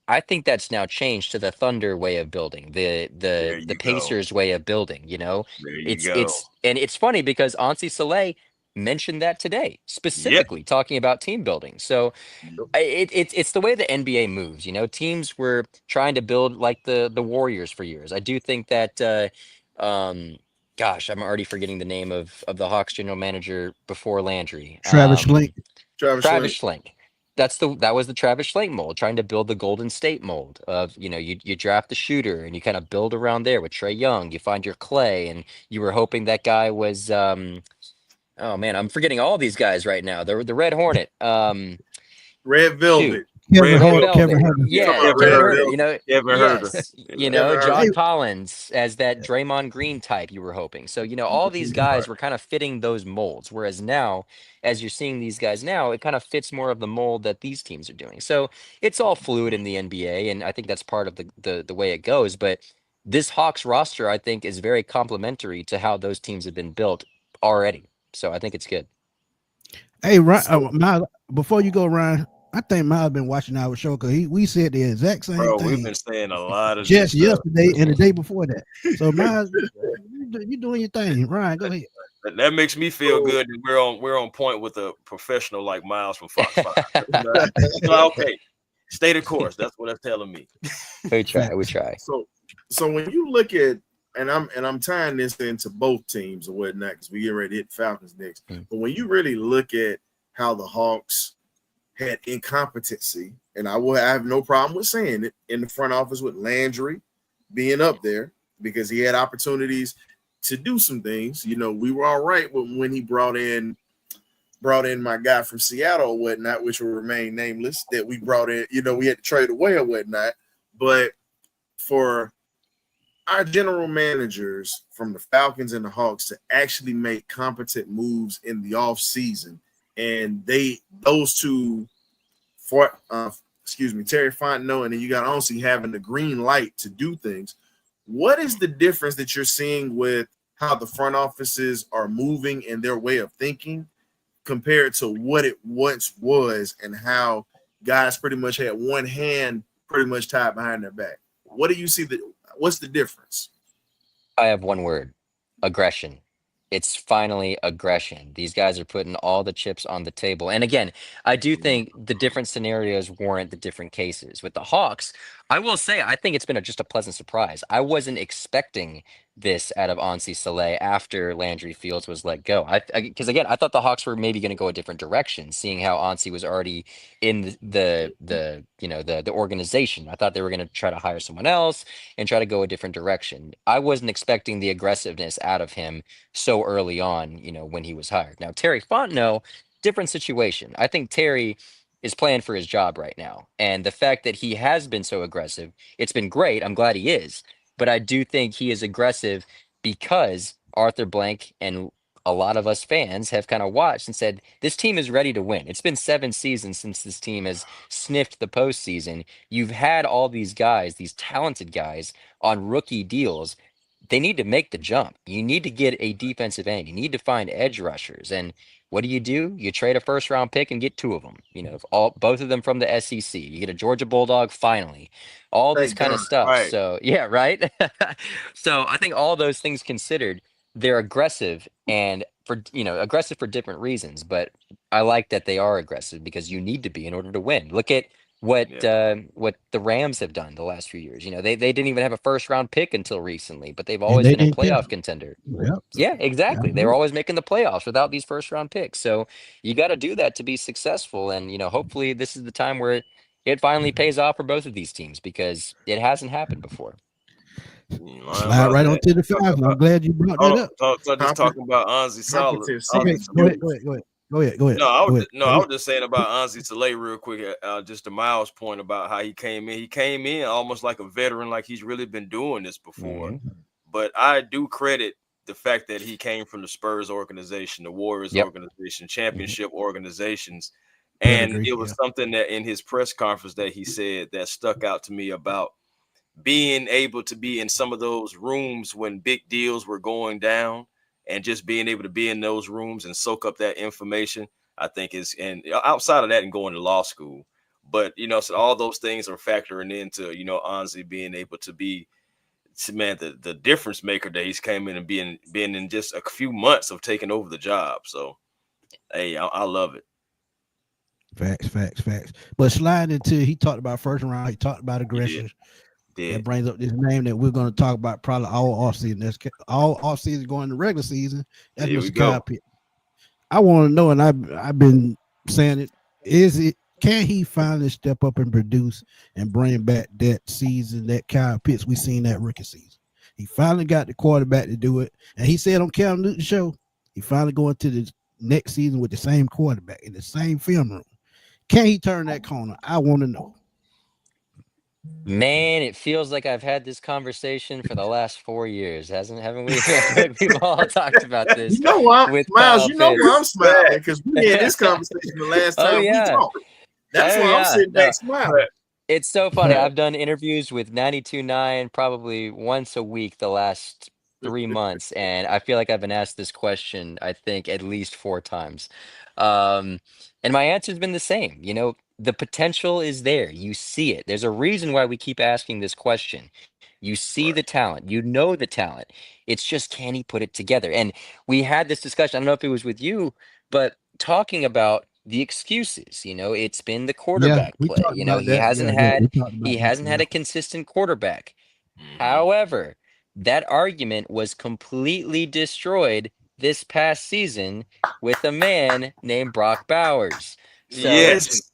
I think that's now changed to the Thunder way of building, the There the the you go. Pacers way of building. There you It's go. it's and it's funny because Ansi Saleh mentioned that today, Yep. specifically talking about team building. So Yep. it's the way the NBA moves. Teams were trying to build like the Warriors for years. I do think that gosh, I'm already forgetting the name of the Hawks general manager before Landry. Travis Schlenk. Travis Travis Schlenk. Schlenk. That was the Travis Schlenk mold, trying to build the Golden State mold of, you draft the shooter and you kind of build around there with Trey Young. You find your Clay, and you were hoping that guy was oh man, I'm forgetting all these guys right now. The Red Hornet. Red Shoot. Velvet. Kevin Red Red Hart. Velvet. Kevin Velvet. Hart. You talking Yeah, about Kevin Kevin Red Herter. Herter. Velvet? Kevin Herter. Yes, Kevin Hey, John Herter. Collins as that Draymond Green type you were hoping. So, all these guys Right. were kind of fitting those molds. Whereas now, as you're seeing these guys now, it kind of fits more of the mold that these teams are doing. So it's all fluid in the NBA, and I think that's part of the way it goes. But this Hawks roster, I think, is very complementary to how those teams have been built already. So I think it's good. Hey, Ryan, So, Miles, before you go, Ryan, I think Miles been watching our show because we said the exact same Bro, we've thing been saying a lot of this just stuff. yesterday and the day before that. So, Miles, you doing your thing. Ryan, go ahead. That makes me feel so good that we're on point with a professional like Miles from Fox 5. Okay, stay the course. That's what it's telling me. We try. We Facts. try. so when you look at, and I'm tying this into both teams or whatnot because we get ready to hit Falcons next. But when you really look at how the Hawks had incompetency, and I have no problem with saying it, in the front office with Landry being up there because he had opportunities to do some things. You know, we were all right when he brought in my guy from Seattle or whatnot, which will remain nameless, that we brought in, you know, we had to trade away or whatnot. But for our general managers from the Falcons and the Hawks to actually make competent moves in the off season, and those two, Terry Fontenot, and then you got Onsi having the green light to do things. What is the difference that you're seeing with how the front offices are moving in their way of thinking compared to what it once was, and how guys pretty much had one hand pretty much tied behind their back? What do you see what's the difference? I have one word: aggression. It's finally aggression. These guys are putting all the chips on the table. And again, I do think the different scenarios warrant the different cases. With the Hawks, I will say I think it's been just a pleasant surprise. I wasn't expecting this out of Ansi Saleh after Landry Fields was let go. Because again, I thought the Hawks were maybe going to go a different direction, seeing how Ansi was already in the organization. I thought they were going to try to hire someone else and try to go a different direction. I wasn't expecting the aggressiveness out of him so early on, when he was hired. Now, Terry Fontenot, different situation. I think Terry is playing for his job right now. And the fact that he has been so aggressive, it's been great. I'm glad he is. But I do think he is aggressive because Arthur Blank and a lot of us fans have kind of watched and said, this team is ready to win. It's been 7 seasons since this team has sniffed the postseason. You've had all these guys, these talented guys on rookie deals. They need to make the jump. You need to get a defensive end. You need to find edge rushers. And what do? You trade a first round pick and get 2 of them. Both of them from the SEC. You get a Georgia Bulldog finally. All this Thank kind of God. stuff. Right. So yeah, right. So I think all those things considered, they're aggressive and aggressive for different reasons. But I like that they are aggressive because you need to be in order to win. Look at what the Rams have done the last few years. They didn't even have a first round pick until recently, but they've And always they been a didn't care. playoff contender. Yep. Yeah, exactly. They were Yeah. always making the playoffs without these first round picks. So you got to do that to be successful. And hopefully this is the time where it finally pays off for both of these teams because it hasn't happened before. You ain't lying Slide about right that. on to the Falcons. I'm glad you brought that up. Just talking about Anzi Solid. Competency. Okay, go ahead. Go ahead. No, I Go was just saying about Anzi Saleh real quick. Just to Miles' point about how he came in. He came in almost like a veteran, like he's really been doing this before. Mhm. But I do credit the fact that he came from the Spurs organization, the Warriors Yep. organization, championship organizations, and Pedigree, it was something that in his press conference that he said that stuck out to me about being able to be in some of those rooms when big deals were going down, and just being able to be in those rooms and soak up that information, I think is, and outside of that and going to law school. But, so all those things are factoring into, Anzi being able to be, man, the difference maker that he's came in and being in just a few months of taking over the job. So, hey, I love it. Facts. But sliding into, he talked about first round, he talked about aggression. That brings up this name that we're going to talk about probably all offseason. That's all offseason going to regular season. That's Here we Mr. go. Kyle Pitts. I want to know, and I've been saying it, can he finally step up and produce and bring back that season, that Kyle Pitts we seen that rookie season? He finally got the quarterback to do it. And he said on Cam Newton's show, he finally going to the next season with the same quarterback in the same film room. Can he turn that corner? I want to know. Man, it feels like I've had this conversation for the last 4 years, haven't we? We've all talked about this You know what, with Miles? Kyle You know why I'm Pitts. smiling because we had this conversation the last Oh time we yeah. talked. That's Oh why I'm yeah. sitting No, back smiling. it's so funny. I've done interviews with 92.9 probably once a week the last 3 months, and I feel like I've been asked this question, I think, at least 4 times. Um, and my answer's been the same. The potential is there. You see it. There's a reason why we keep asking this question. You see Right. the talent, you know the talent. It's just, can he put it together? And we had this discussion. I don't know if it was with you, but talking about the excuses. It's been the Yeah, quarterback we play. talked about He that. hasn't Yeah, yeah, we had talked he about that. hasn't had Yeah. a consistent quarterback. Hmm. However, that argument was completely destroyed this past season with a man named Brock Bowers. The So legend, Yes.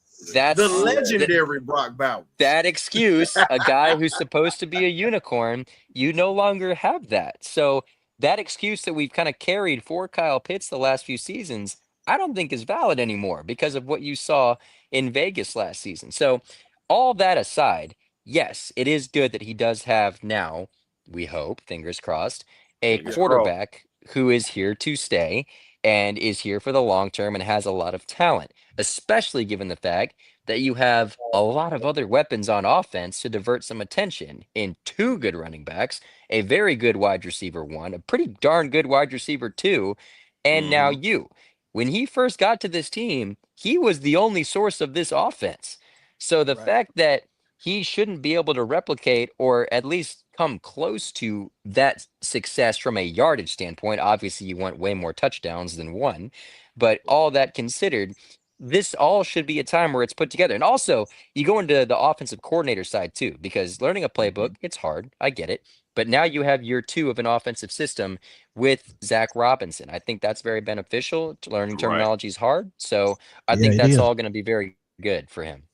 the that's Yes. th- legendary Brock Bowers. that excuse, a guy who's supposed to be a unicorn, you no longer have that. So that excuse that we've kind of carried for Kyle Pitts the last few seasons, I don't think is valid anymore because of what you saw in Vegas last season. So all that aside, yes, it is good that he does have now, we hope, fingers crossed, a Fingers crossed. quarterback who is here to stay and is here for the long term and has a lot of talent, especially given the fact that you have a lot of other weapons on offense to divert some attention in two good running backs, a very good wide receiver one, a pretty darn good wide receiver two, and now Hmm. you. When he first got to this team, he was the only source of this offense. So the Right. fact that he shouldn't be able to replicate or at least come close to that success from a yardage standpoint, obviously you want way more touchdowns than one, but all that considered, this all should be a time where it's put together. And also, you go into the offensive coordinator side too, because learning a playbook, Mhm. it's hard. I get it. But now you have year two of an offensive system with Zach Robinson. I think that's very beneficial. Learning Right. terminology is hard. So I Yeah, think it that's is. all going to be very good for him.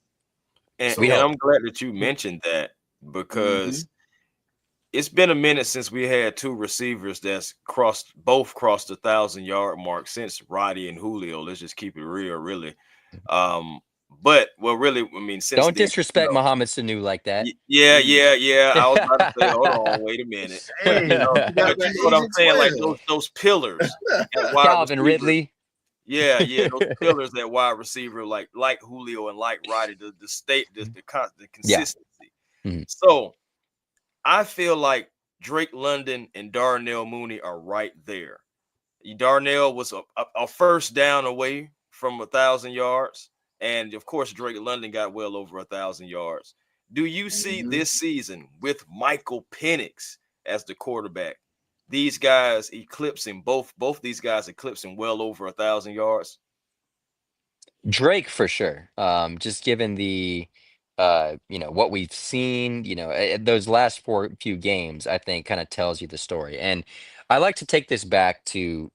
And We So, and I'm hope. glad that you mentioned that mhm. because it's been a minute since we had two receivers that's crossed the 1,000 yard mark since Roddy and Julio. Let's just keep it real, really. Um, but well, really, I mean, since Don't then, disrespect Mohamed Sanu like that. yeah, Ooh. yeah, yeah. I was about to say, hold on, wait a minute. But Hey, you got but that you know what I'm agent saying? Like 12. those pillars at wide Calvin receiver. Ridley. Yeah, yeah, those pillars at wide receiver, like Julio and like Roddy, the Yeah. consistency. Mhm. So I feel like Drake London and Darnell Mooney are right there. Darnell was a first down away from 1,000 yards, and of course Drake London got well over 1,000 yards. Do you see Mhm. this season with Michael Penix as the quarterback? These guys eclipsing both these guys eclipsing well over 1,000 yards. Drake for sure. Just given the what we've seen, those last few games, I think kind of tells you the story. And I like to take this back to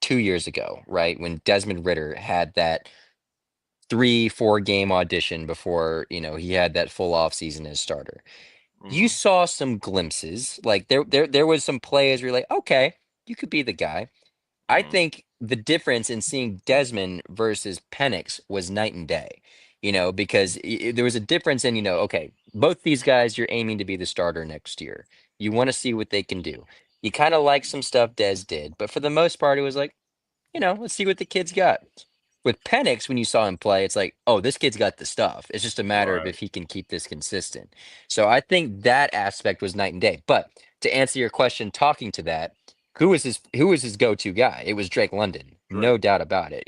2 years ago, right? When Desmond Ritter had that 3, 4 game audition before, he had that full off season as starter. You Hmm. saw some glimpses, like there was some plays where you're like, okay, you could be the guy. I Hmm. think the difference in seeing Desmond versus Penix was night and day, because there was a difference in, okay, both these guys, you're aiming to be the starter next year. You want to see what they can do. You kind of like some stuff Des did, but for the most part, it was like, let's see what the kid's got. With Penix, when you saw him play, it's like, oh, this kid's got the stuff. It's just a matter of Right. if he can keep this consistent. So I think that aspect was night and day. But to answer your question, talking to that, who was his go-to guy? It was Drake London, Drake. no doubt about it.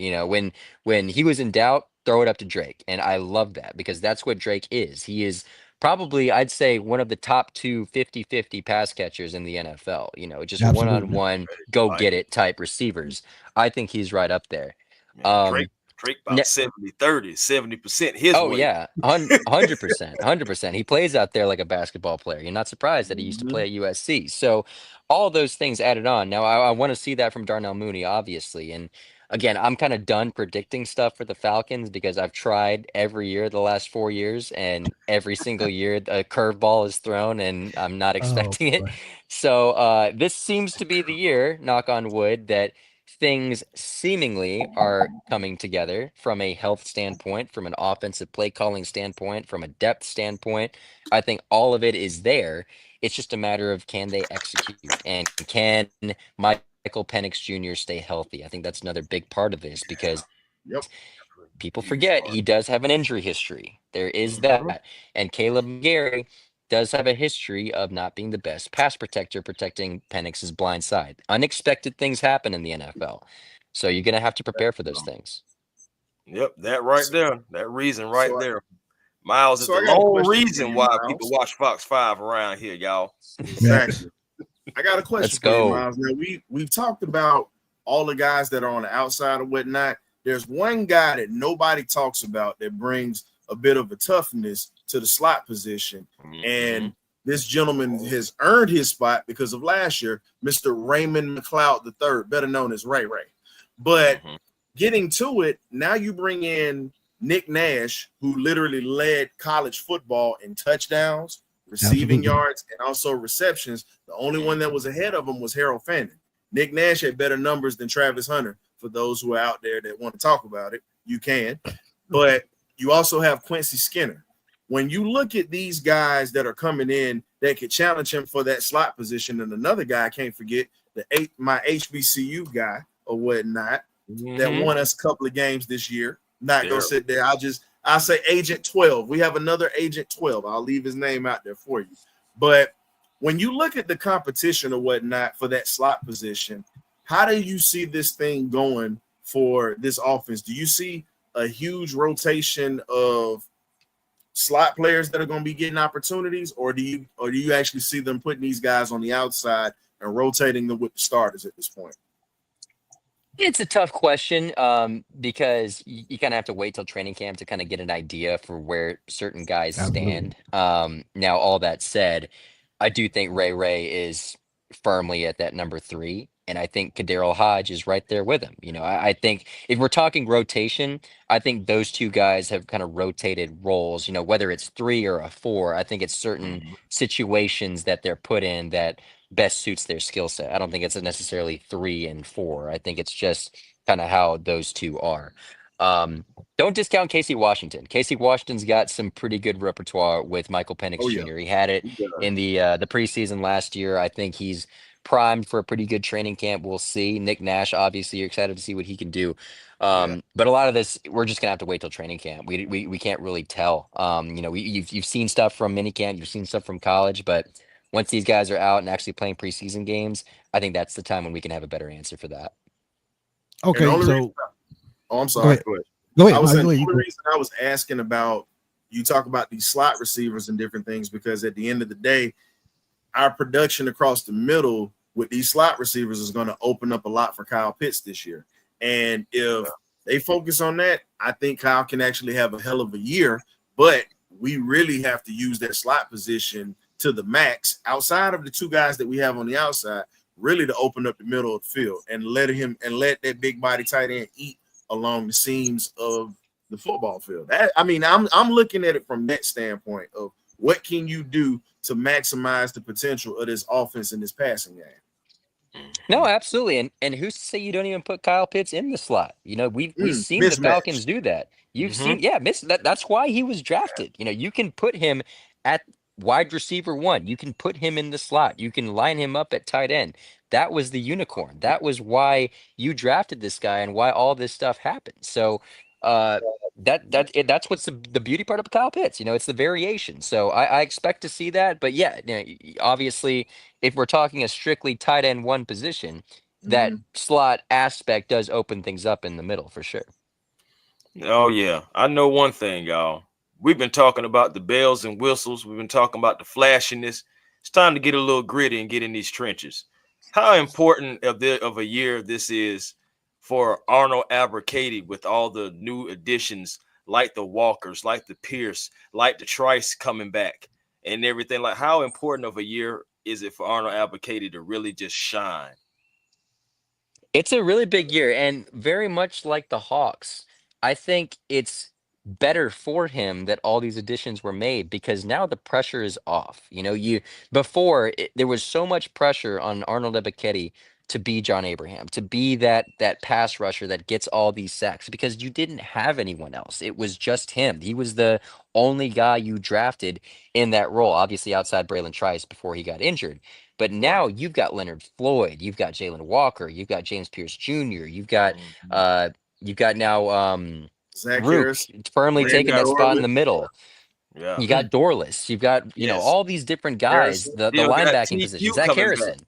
When he was in doubt, throw it up to Drake, and I love that because that's what Drake is. He is probably, I'd say, one of the top two 50-50 pass catchers in the NFL. Just Absolutely. one-on-one, go Like get it type receivers. I think he's right up there. man, Drake Um, Drake about 70-30, 70% his Oh way. yeah, 100%, 100%. He plays out there like a basketball player. You're not surprised that he used to play Mhm. at USC. So all those things added on. Now I want to see that from Darnell Mooney, obviously. And again, I'm kind of done predicting stuff for the Falcons because I've tried every year the last 4 years, and every single year a curveball is thrown, and I'm not Oh expecting it. boy. So this seems to be the year, knock on wood, that things seemingly are coming together from a health standpoint, from an offensive play calling standpoint, from a depth standpoint. I think all of it is there. It's just a matter of, can they execute, and can Michael Penix Jr. stay healthy? I think that's another big part of this because Yep. people Huge forget part. he does have an injury history. There is Mhm. that. And Caleb McGarry, does have a history of not being the best pass protector protecting Penix's blind side. Unexpected things happen in the NFL. So you're going to have to prepare for those things. Yep, that right there. That reason right So, there. Miles is so the I got a lone question for reason you, why people Miles. watch Fox 5 around here, y'all. Exactly. I got a question Let's for you, go. Miles. Now we've talked about all the guys that are on the outside or whatnot. There's one guy that nobody talks about that brings a bit of a toughness to the slot position, and this gentleman has earned his spot because of last year, Mr. Raymond McLeod III, better known as Ray Ray. But getting to it, now you bring in Nick Nash, who literally led college football in touchdowns, receiving yards, and also receptions. The only one that was ahead of him was Harold Fannin. Nick Nash had better numbers than Travis Hunter. For those who are out there that want to talk about it, you can. But you also have Quincy Skinner. When you look at these guys that are coming in that could challenge him for that slot position, and another guy I can't forget, my HBCU guy or whatnot, that won us a couple of games this year. Not gonna sit there. I'll say Agent 12. We have another Agent 12. I'll leave his name out there for you. But when you look at the competition or whatnot for that slot position, how do you see this thing going for this offense? Do you see a huge rotation of slot players that are going to be getting opportunities, or do you actually see them putting these guys on the outside and rotating them with the starters at this point? It's a tough question because you kind of have to wait till training camp to kind of get an idea for where certain guys stand. Now, all that said, I do think Ray Ray is firmly at that number 3. And I think Kaderil Hodge is right there with him. I think if we're talking rotation, I think those two guys have kind of rotated roles, whether it's 3 or a 4. I think it's certain situations that they're put in that best suits their skill set. I don't think it's necessarily 3 and 4. I think it's just kind of how those two are. Don't discount Casey Washington. Casey Washington's got some pretty good repertoire with Michael Penix Jr. He had it in the preseason last year. I think he's primed for a pretty good training camp. We'll see. Nick Nash, obviously, you're excited to see what he can do. But a lot of this, we're just gonna have to wait till training camp. We can't really tell. You've seen stuff from minicamp, you've seen stuff from college, but once these guys are out and actually playing preseason games, I think that's the time when we can have a better answer for that. Okay, so I'm sorry. Go ahead. The only reason I was asking about, you talk about these slot receivers and different things, because at the end of the day, our production across the middle with these slot receivers is going to open up a lot for Kyle Pitts this year. And if they focus on that, I think Kyle can actually have a hell of a year, but we really have to use that slot position to the max outside of the two guys that we have on the outside, really to open up the middle of the field and let that big body tight end eat along the seams of the football field. I'm looking at it from that standpoint of what can you do to maximize the potential of this offense in this passing game. No, absolutely. And who's to say you don't even put Kyle Pitts in the slot? We've seen the Falcons do that. You've seen, that's why he was drafted. You can put him at wide receiver 1. You can put him in the slot. You can line him up at tight end. That was the unicorn. That was why you drafted this guy and why all this stuff happened. So that's what's the beauty part of Kyle Pitts. It's the variation. So I expect to see that. But yeah, obviously, if we're talking a strictly tight end 1 position, that slot aspect does open things up in the middle for sure. Oh yeah, I know one thing, y'all. We've been talking about the bells and whistles. We've been talking about the flashiness. It's time to get a little gritty and get in these trenches. How important of a year this is for Arnold Abercrombie with all the new additions, like the Walkers, like the Pierce, like the Trice coming back and everything. Like, how important of a year is it for Arnold Abercrombie to really just shine? It's a really big year, and very much like the Hawks, I think it's better for him that all these additions were made because now the pressure is off. There was so much pressure on Arnold Ebiketie to be John Abraham, to be that pass rusher that gets all these sacks because you didn't have anyone else. It was just him. He was the only guy you drafted in that role, obviously outside Braylon Trice before he got injured. But now you've got Leonard Floyd, you've got Jalen Walker, you've got James Pierce Jr., you've got now Zach Rook Harris, firmly taking that spot in the middle. Yeah. You got Dorless. You've got, Yes. all these different guys, Harrison the still got linebacking TQ positions. Zach coming back. Harrison.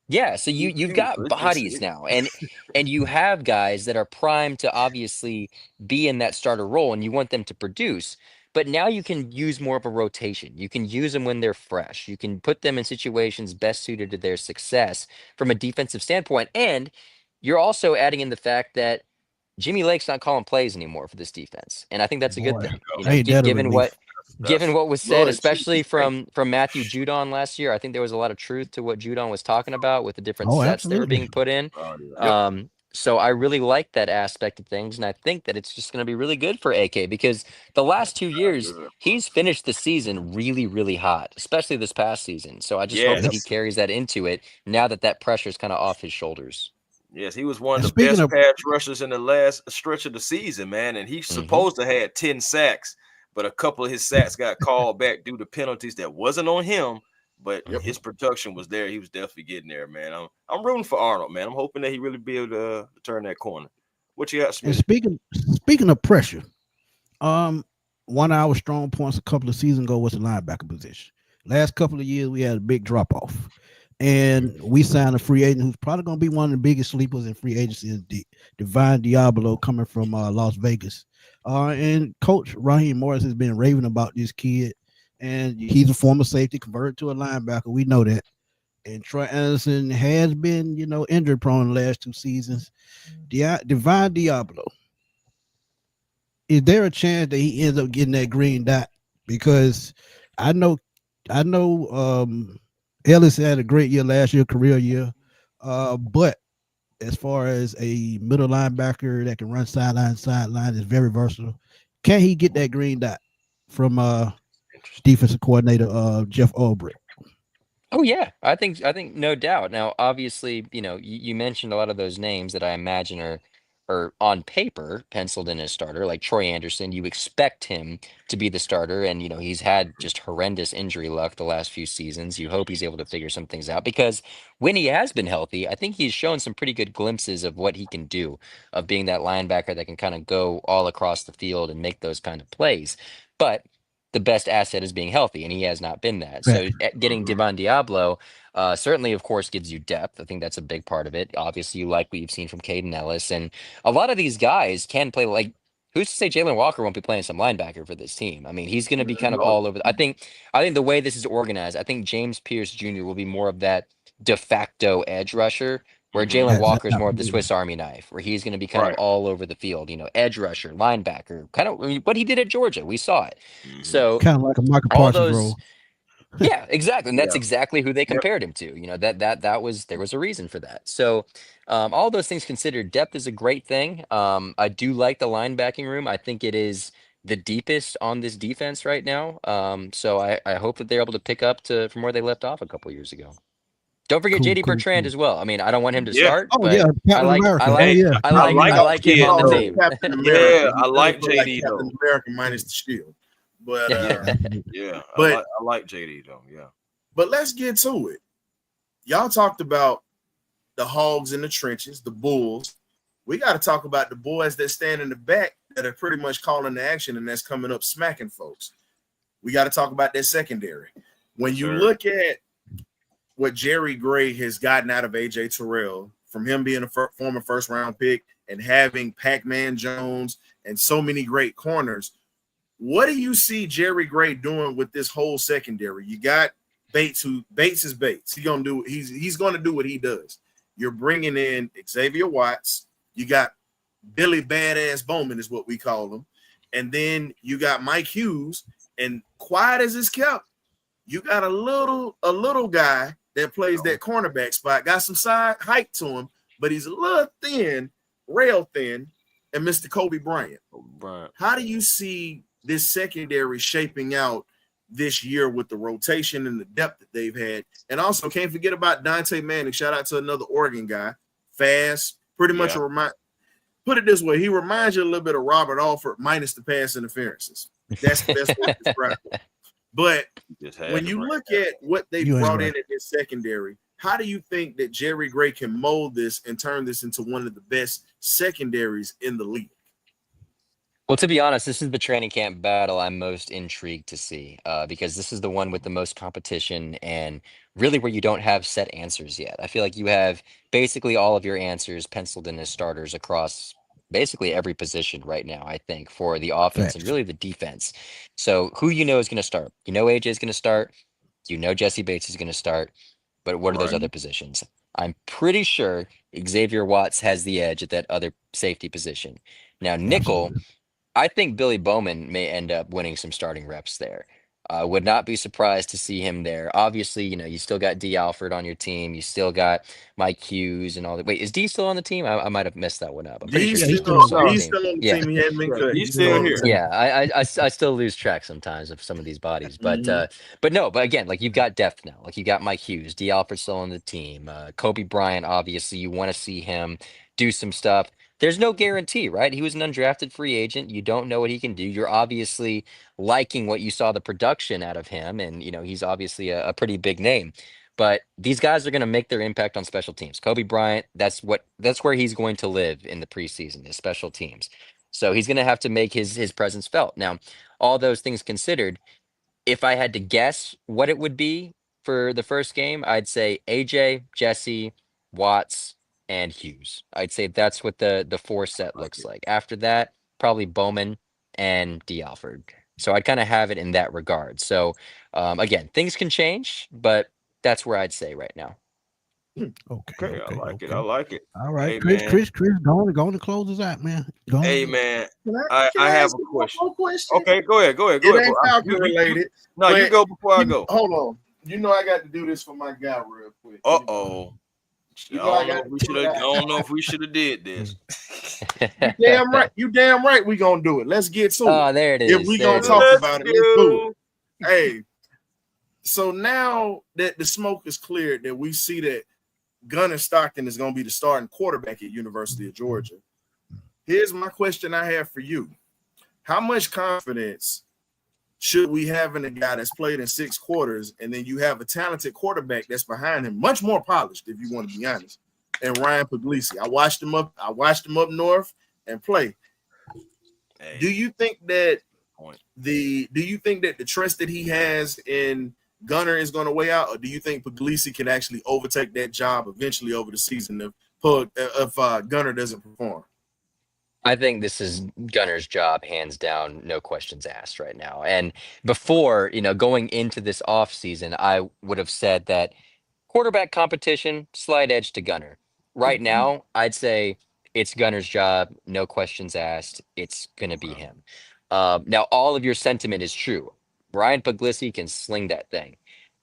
Yeah, so you've TQ. got bodies now, and you have guys that are primed to obviously be in that starter role, and you want them to produce. But now you can use more of a rotation. You can use them when they're fresh. You can put them in situations best suited to their success from a defensive standpoint. And you're also adding in the fact that Jimmy Lake's not calling plays anymore for this defense, and I think that's a good Boy, thing. ain't that a Given relief? what was said, Lord especially Jesus Christ. from Matthew Judon last year, I think there was a lot of truth to what Judon was talking about with the different Oh, sets that were absolutely. being put in. Oh, yeah. Yep. So I really like that aspect of things, and I think that it's just going to be really good for AK because the last 2 years Good. he's finished the season really, really hot, especially this past season. So I just hope that he Yes. carries that into it now that that pressure is kind of off his shoulders. Yes, he was one of And the speaking best of, pass rushers in the last stretch of the season, man. And he's Hmm. supposed to have 10 sacks, but a couple of his sacks got called back due to penalties that wasn't on him, but Yep. his production was there. He was definitely getting there, man. I'm rooting for Arnold, man. I'm hoping that he really be able to turn that corner. What you got, and Smith? speaking of pressure, um, one of our strong points a couple of seasons ago was the linebacker position. Last couple of years, we had a big drop off, and we signed a free agent who's probably going to be one of the biggest sleepers in free agency, is Divine Diablo, coming from Las Vegas. And Coach Raheem Morris has been raving about this kid, and he's a former safety converted to a linebacker. We know that. And Troy Anderson has been, injury prone the last 2 seasons. Divine Diablo, is there a chance that he ends up getting that green dot? Because I know Ellis had a great year last year, career year. But as far as a middle linebacker that can run sideline, is very versatile. Can he get that green dot from defensive coordinator Jeff Ulbrich? Oh yeah, I think no doubt. Now, obviously, you mentioned a lot of those names that I imagine are on paper penciled in as starter, like Troy Anderson. You expect him to be the starter, and he's had just horrendous injury luck the last few seasons. You hope he's able to figure some things out because when he has been healthy, I think he's shown some pretty good glimpses of what he can do, of being that linebacker that can kind of go all across the field and make those kind of plays. But the best asset is being healthy, and he has not been that. Right. So getting Devon Diablo certainly, of course, gives you depth. I think that's a big part of it. Obviously, you like what you've seen from Caden Ellis, and a lot of these guys can play. Like, who's to say Jalen Walker won't be playing some linebacker for this team? I mean, he's going to be kind of all over. I think the way this is organized, I think James Pierce Jr. will be more of that de facto edge rusher, where Jalen Walker is more of the Swiss Army knife, where he's going to be kind of Right. all over the field, edge rusher, linebacker, kind of what he did at Georgia. We saw it. Mhm. So Kind of like a Michael all Parsons those, role. yeah, exactly, and that's Yeah. exactly who they Yep. compared him to. That was there was a reason for that. So, all those things considered, depth is a great thing. I do like the linebacking room. I think it is the deepest on this defense right now. So I hope that they're able to pick up to from where they left off a couple years ago. Don't forget Cool, JD cool, Bertrand cool. as well. I mean, I don't want him to Yeah. start, Oh yeah, but I Captain like I America. like Oh yeah, I like I that like him kid, on the Oh, though. team. Captain Yeah, America. I He like does look JD Captain though. America minus the shield. But Yeah, but I like JD though. Yeah. but let's get to it. Y'all talked about the hogs in the trenches, the bulls. We got to talk about the boys that stand in the back that are pretty much calling the action and that's coming up smacking folks. We got to talk about that secondary. When you look at what Jerry Gray has gotten out of AJ Terrell, from him being a former first round pick and having Pac-Man Jones and so many great corners, what do you see Jerry Gray doing with this whole secondary? You got Bates, who Bates is Bates. He's gonna do what he does. You're bringing in Xavier Watts. You got Billy Badass Bowman is what we call him, and then you got Mike Hughes. And quiet as it's kept, you got a little guy that plays that cornerback spot. Got some side height to him, but he's a little thin, rail thin, and Mr. Kobe Bryant. How do you see this secondary shaping out this year with the rotation and the depth that they've had? And also, can't forget about Dante Manning. Shout out to another Oregon guy. Fast, pretty much put it this way, he reminds you a little bit of Robert Alford minus the pass interferences. That's the best way to describe it. But when you look at what they brought in this secondary, how do you think that Jerry Gray can mold this and turn this into one of the best secondaries in the league? Well, to be honest, this is the training camp battle I'm most intrigued to see, because this is the one with the most competition and really where you don't have set answers yet. I feel like you have basically all of your answers penciled in as starters across basically every position right now, I think, for the offense and Facts. really the defense. So who you know is going to start? You know AJ is going to start. You know Jesse Bates is going to start. But what are those Right. other positions? I'm pretty sure Xavier Watts has the edge at that other safety position. Now, nickel. Absolutely. I think Billy Bowman may end up winning some starting reps there. I would not be surprised to see him there. Obviously, you still got D. Alford on your team. You still got Mike Hughes and all that. Wait, is D still on the team? I might have messed that one up. I'm pretty sure Yeah, D he's still still on is the on the No, He's team. still on the Yeah. team. He hadn't been yeah, cut. he's He's still still on the here. team. Yeah, I still lose track sometimes of some of these bodies, Mhm. but no, but again, like you've got depth now. Like you got Mike Hughes, D. Alford still on the team. Kobe Bryant, obviously, you want to see him do some stuff. There's no guarantee, right? He was an undrafted free agent. You don't know what he can do. You're obviously liking what you saw the production out of him, and he's obviously a pretty big name. But these guys are going to make their impact on special teams. Kobe Bryant, that's where he's going to live in the preseason, is special teams. So he's going to have to make his presence felt. Now, all those things considered, if I had to guess what it would be for the first game, I'd say AJ, Jesse, Watts, and Hughes. I'd say that's what the four set Like looks it. like. After that, probably Bowman and D. Alford. So I'd kind of have it in that regard. So again, things can change, but that's where I'd say right now. Okay, Okay, I okay, like it. I okay. like it. All right, Hey Chris, man. Chris, Chris, go on and close us out, man. Go Hey on. man. Can I, can I I have ask a you one question. more question? Okay, go ahead. Go ahead. Go It ahead, ain't bro. Falcon related, No, you but go before I go. hold on. You know I got to do this for my guy real quick. Uh-oh. I You know I don't know got if to we do should have. I it. don't know if we should have did this. You damn right. You damn right. We gonna do it. Let's get to it. Oh, there it If is. we There gonna it talk is. Let's about it, let's do go. it. Hey, so now that the smoke is cleared, that we see that Gunnar Stockton is gonna be the starting quarterback at University of Georgia. Here's my question I have for you: how much confidence should we have in a guy that's played in 6 quarters, and then you have a talented quarterback that's behind him, much more polished, if you want to be honest, and Ryan Puglisi? I watched him up north and play. Hey, Do you think that point. the trust that he has in Gunnar is going to weigh out, or do you think Puglisi can actually overtake that job eventually over the season if Gunnar doesn't perform? I think this is Gunner's job, hands down, no questions asked right now. And before, going into this offseason, I would have said that quarterback competition, slight edge to Gunner. Right now, I'd say it's Gunner's job, no questions asked. It's going to be him. Now, all of your sentiment is true. Ryan Puglisi can sling that thing.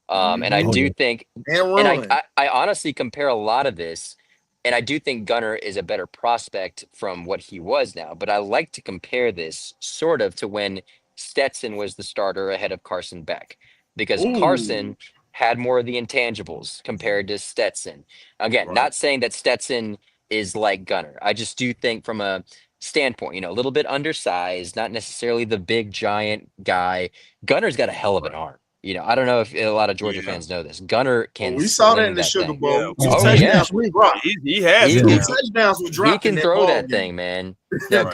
And I Oh Mhm. do yeah. think, And and I, run. I, I honestly compare a lot of this, and I do think Gunner is a better prospect from what he was now. But I like to compare this sort of to when Stetson was the starter ahead of Carson Beck, because Ooh, Carson had more of the intangibles compared to Stetson. Again, Right. not saying that Stetson is like Gunner. I just do think from a standpoint, a little bit undersized, not necessarily the big giant guy. Gunner's got a hell of an Right. arm. A don't know if a lot of Georgia Yeah. fans know this. Gunner well, can we saw that in sling the that Sugar thing. Yeah. Bowl. We Two Oh seen yeah, touchdowns that. were Sweet. dropped. He has he Two Yeah. he, touchdowns were he dropped in can that throw ball that game. thing, man. No, right.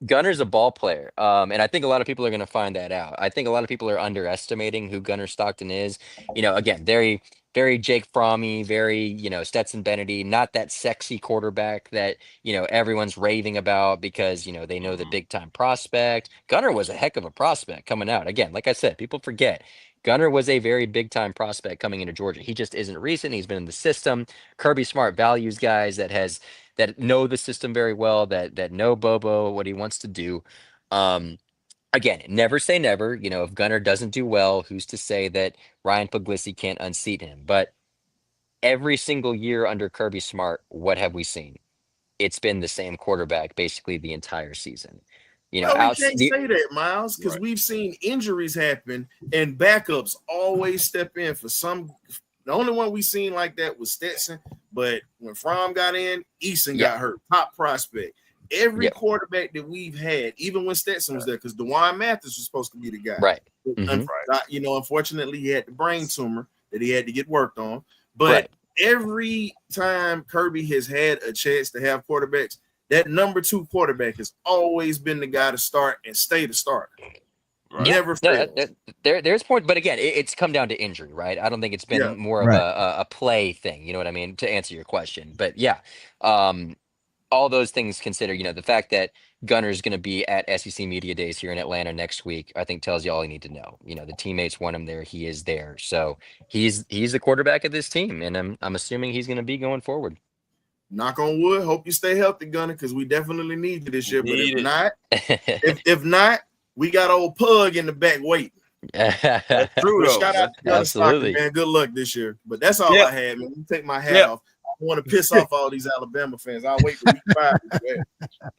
Gunner's a ball player. And I think a lot of people are going to find that out. I think a lot of people are underestimating who Gunner Stockton is. Again, very very Jake Frommey, very Stetson Bennett, not that sexy quarterback that everyone's raving about because they know the Mhm. big time prospect. Gunner was a heck of a prospect coming out. Again, like I said, people forget. Gunner was a very big time prospect coming into Georgia. He just isn't recent. He's been in the system. Kirby Smart values guys that know the system very well, that know Bobo, what he wants to do. Um, Again, never say never. If Gunner doesn't do well, who's to say that Ryan Puglisi can't unseat him? But every single year under Kirby Smart, what have we seen? It's been the same quarterback basically the entire season. Well, we Outs can't the say that, Miles, because Right. we've seen injuries happen and backups always step in for some. The only one we seen like that was Stetson, but when Fromm got in, Eason Yep, got hurt. Top prospect. Every yep, quarterback that we've had, even when Stetson was there, because DeJuan Mathis was supposed to be the guy. right. But Hmm. unfortunately, he had the brain tumor that he had to get worked on. But Right. every time Kirby has had a chance to have quarterbacks, that number 2 quarterback has always been the guy to start and stay the starter. Right. Yeah, Never no, fails. there's point, but again, it's come down to injury, right? I don't think it's been more of Right. a play thing. You know what I mean? To answer your question, but yeah, um, all those things considered, the fact that Gunner's going to be at SEC Media Days here in Atlanta next week, I think tells you all you need to know. The teammates want him there; he is there, so he's the quarterback of this team, and I'm assuming he's going to be going forward. Knock on wood. Hope you stay healthy, Gunner, because we definitely need you this year. But if not, we got old Pug in the back waiting. That's true, though. Shout out to Gunner Absolutely. Stockton, man. Good luck this year. But that's all I had, man. You take my hat off. I want to piss off all these Alabama fans. I'll wait for week 5.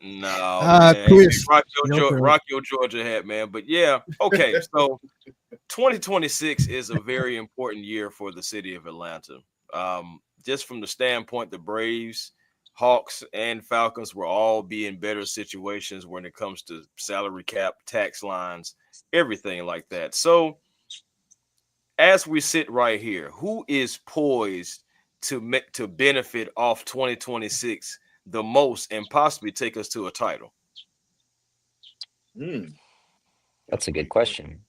No, man. Chris, rock your Georgia hat, man. But yeah, okay. So 2026 is a very important year for the city of Atlanta. Just from the standpoint, the Braves, Hawks, and Falcons will all be in better situations when it comes to salary cap, tax lines, everything like that. So as we sit right here, who is poised to benefit off 2026 the most and possibly take us to a title? That's a good question.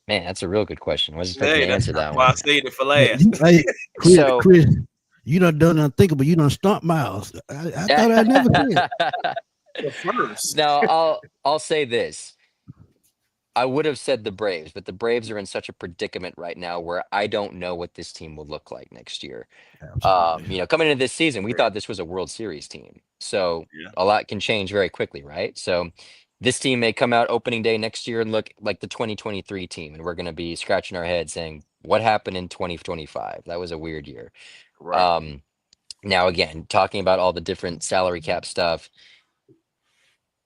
Man, that's a real good question. I was expecting to answer that why one. I saved it for last. Chris, you done unthinkable. You done stumped Miles. I thought I'd never did. The first. Now, I'll say this. I would have said the Braves, but the Braves are in such a predicament right now where I don't know what this team will look like next year. Coming into this season, we thought this was a World Series team. So a lot can change very quickly, right? So this team may come out opening day next year and look like the 2023 team, and we're going to be scratching our head saying, what happened in 2025? That was a weird year. Right. Now, again, talking about all the different salary cap stuff,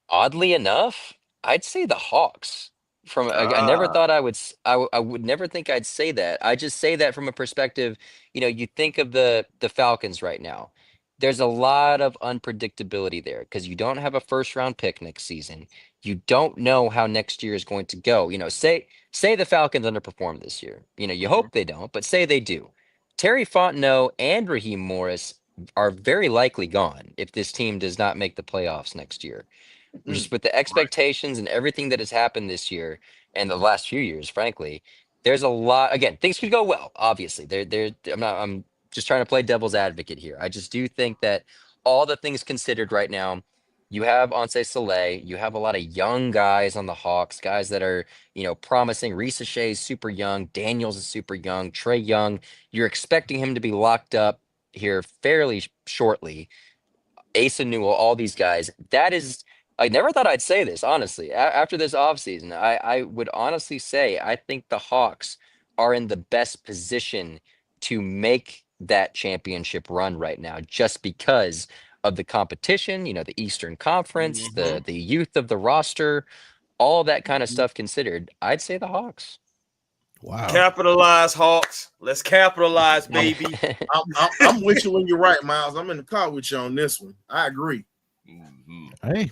oddly enough, I'd say the Hawks. I never thought I would never think I'd say that. I just say that from a perspective, you think of the Falcons right now. There's a lot of unpredictability there because you don't have a first round pick next season. You don't know how next year is going to go. Say the Falcons underperform this year. You hope they don't, but say they do. Terry Fontenot and Raheem Morris are very likely gone if this team does not make the playoffs next year. Just with the expectations and everything that has happened this year and the last few years, frankly, there's a lot. Again, things could go well. Obviously, I'm just trying to play devil's advocate here. I just do think that all the things considered right now, you have Anseh Soleil, you have a lot of young guys on the Hawks, guys that are promising. Reese Shea is super young, Daniels is super young, Trey Young. You're expecting him to be locked up here fairly shortly. Asa Newell, all these guys. I never thought I'd say this, honestly. After this offseason, I would honestly say I think the Hawks are in the best position to make that championship run right now just because of the competition, the Eastern Conference, the youth of the roster, all that kind of stuff considered. I'd say the Hawks. Wow. Capitalize, Hawks. Let's capitalize, baby. I'm with you when you're right, Miles. I'm in the car with you on this one. I agree. Hey,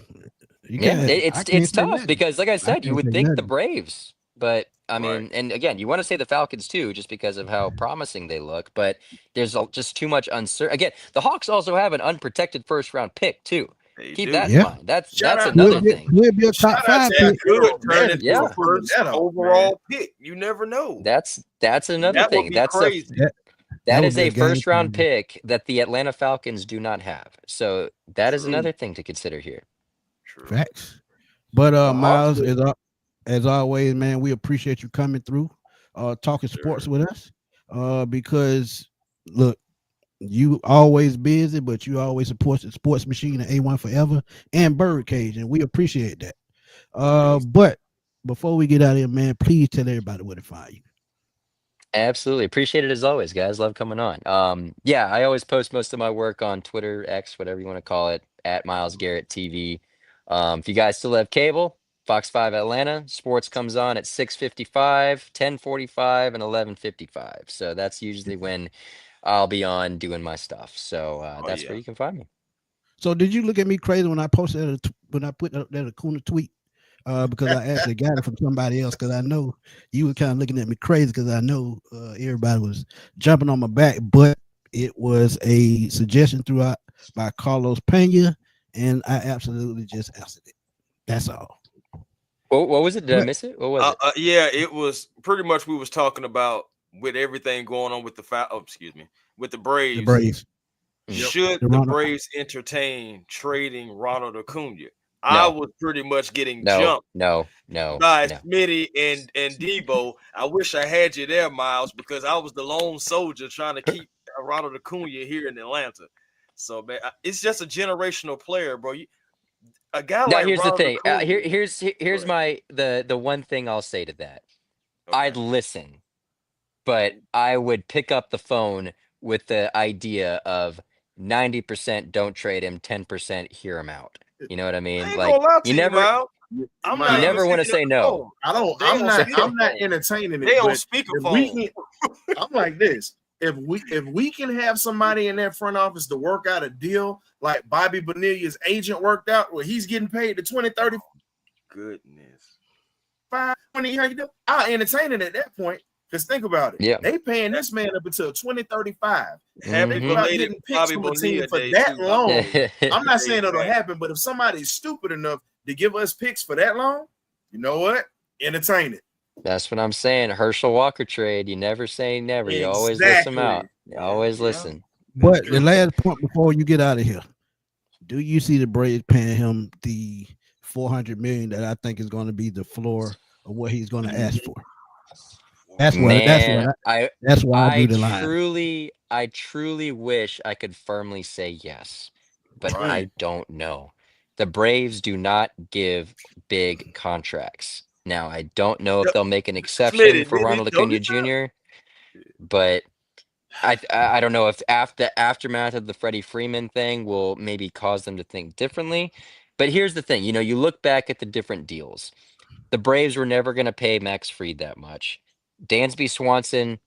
it's tough because, like I said, you would think the Braves, but I mean, and again, you want to say the Falcons too, just because of how promising they look. But there's just too much uncertainty. Again, the Hawks also have an unprotected first round pick too. Keep that in mind. That's another thing. We'll be a top 5 pick. First overall pick. You never know. That's another thing. That's crazy. That is a first round pick that the Atlanta Falcons do not have. So that is another thing to consider here. True. Facts. But Miles, as always, man, we appreciate you coming through, talking sports with us. Because look, you always busy, but you always support the Sports Machine and A1 Forever and Birdcage, and we appreciate that. But before we get out of here, man, please tell everybody where to find you. Absolutely. Appreciate it as always, guys. Love coming on. I always post most of my work on Twitter, X, whatever you want to call it, at Miles Garrett TV. If you guys still have cable, Fox 5 Atlanta, sports comes on at 6:55, 10:45, and 11:55. So that's usually when I'll be on doing my stuff. So that's where you can find me. So did you look at me crazy when I posted when I put that Acuna tweet? Because I actually got it from somebody else, because I know you were kind of looking at me crazy because I know everybody was jumping on my back, but it was a suggestion throughout by Carlos Pena, and I absolutely just answered it. That's all. What was it? Did I But- miss it? What was it? Yeah, it was pretty much we was talking about with everything going on with with the Braves. The Braves. Should The the Ronald- Braves entertain trading Ronald Acuna? I was pretty much getting No, jumped no. by Smitty and Debo. I wish I had you there, Miles, because I was the lone soldier trying to keep Ronald Acuna here in Atlanta. So, man, it's just a generational player, bro. A guy Now like here's the Ronald thing. Acuna. Here's my the one thing I'll say to that. I'd listen, but I would pick up the phone with the idea of 90% don't trade him, 10% hear him out. You know what I I mean? ain't Like gonna lie to you you, never Miles. I'm Miles, not you even never want to sitting say on the no. phone. I'm not entertaining They it. on But if we speakerphone. can, I'm like this. If we can have somebody in that front office to work out a deal like Bobby Bonilla's agent worked out, where he's getting paid the 20, 30, Goodness. 20, I'll entertain it at that point. Because think about it. Yeah. They paying this man up until 2035. Happy Think about belated getting picks Bobby from a team Bonilla for Day that too. long. I'm not Day saying it'll back. happen, but if somebody's stupid enough to give us picks for that long, you know what? Entertain it. That's what I'm saying. Herschel Walker trade. You never say never. You always listen Exactly. out. You always Yeah. listen. But the last point before you get out of here, do you see the Braves paying him the $400 million that I think is going to be the floor of what he's going to ask for? That's why I drew the line. I truly wish I could firmly say yes, but Right. I don't know. The Braves do not give big contracts. Now, I don't know if they'll make an exception for Ronald Acuna Jr., but I don't know if after the aftermath of the Freddie Freeman thing will maybe cause them to think differently. But here's the thing, you look back at the different deals. The Braves were never going to pay Max Fried that much. Dansby Swanson,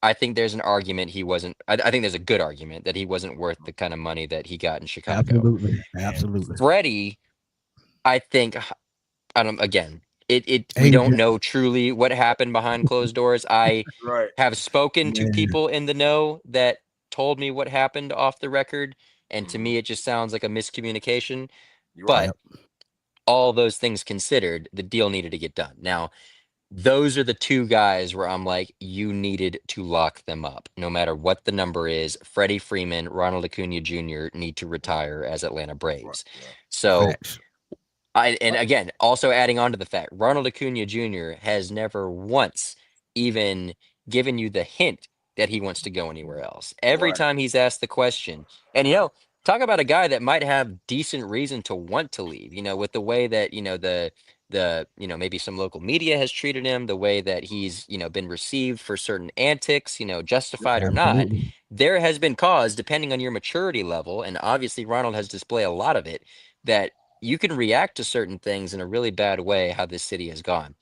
I think there's an argument he wasn't. I think there's a good argument that he wasn't worth the kind of money that he got in Chicago. Absolutely. Freddie, I think, again, we don't know truly what happened behind closed doors. I have spoken to people in the know that told me what happened off the record, and to me, it just sounds like a miscommunication. But all those things considered, the deal needed to get done. Now, those are the two guys where I'm like, you needed to lock them up. No matter what the number is, Freddie Freeman, Ronald Acuna Jr. need to retire as Atlanta Braves. So, and again, also adding on to the fact, Ronald Acuna Jr. has never once even given you the hint that he wants to go anywhere else. Every time he's asked the question, and talk about a guy that might have decent reason to want to leave, with the way that, the maybe some local media has treated him, the way that he's, been received for certain antics, justified or not, there has been cause, depending on your maturity level, and obviously Ronald has displayed a lot of it, that you can react to certain things in a really bad way, how this city has gone.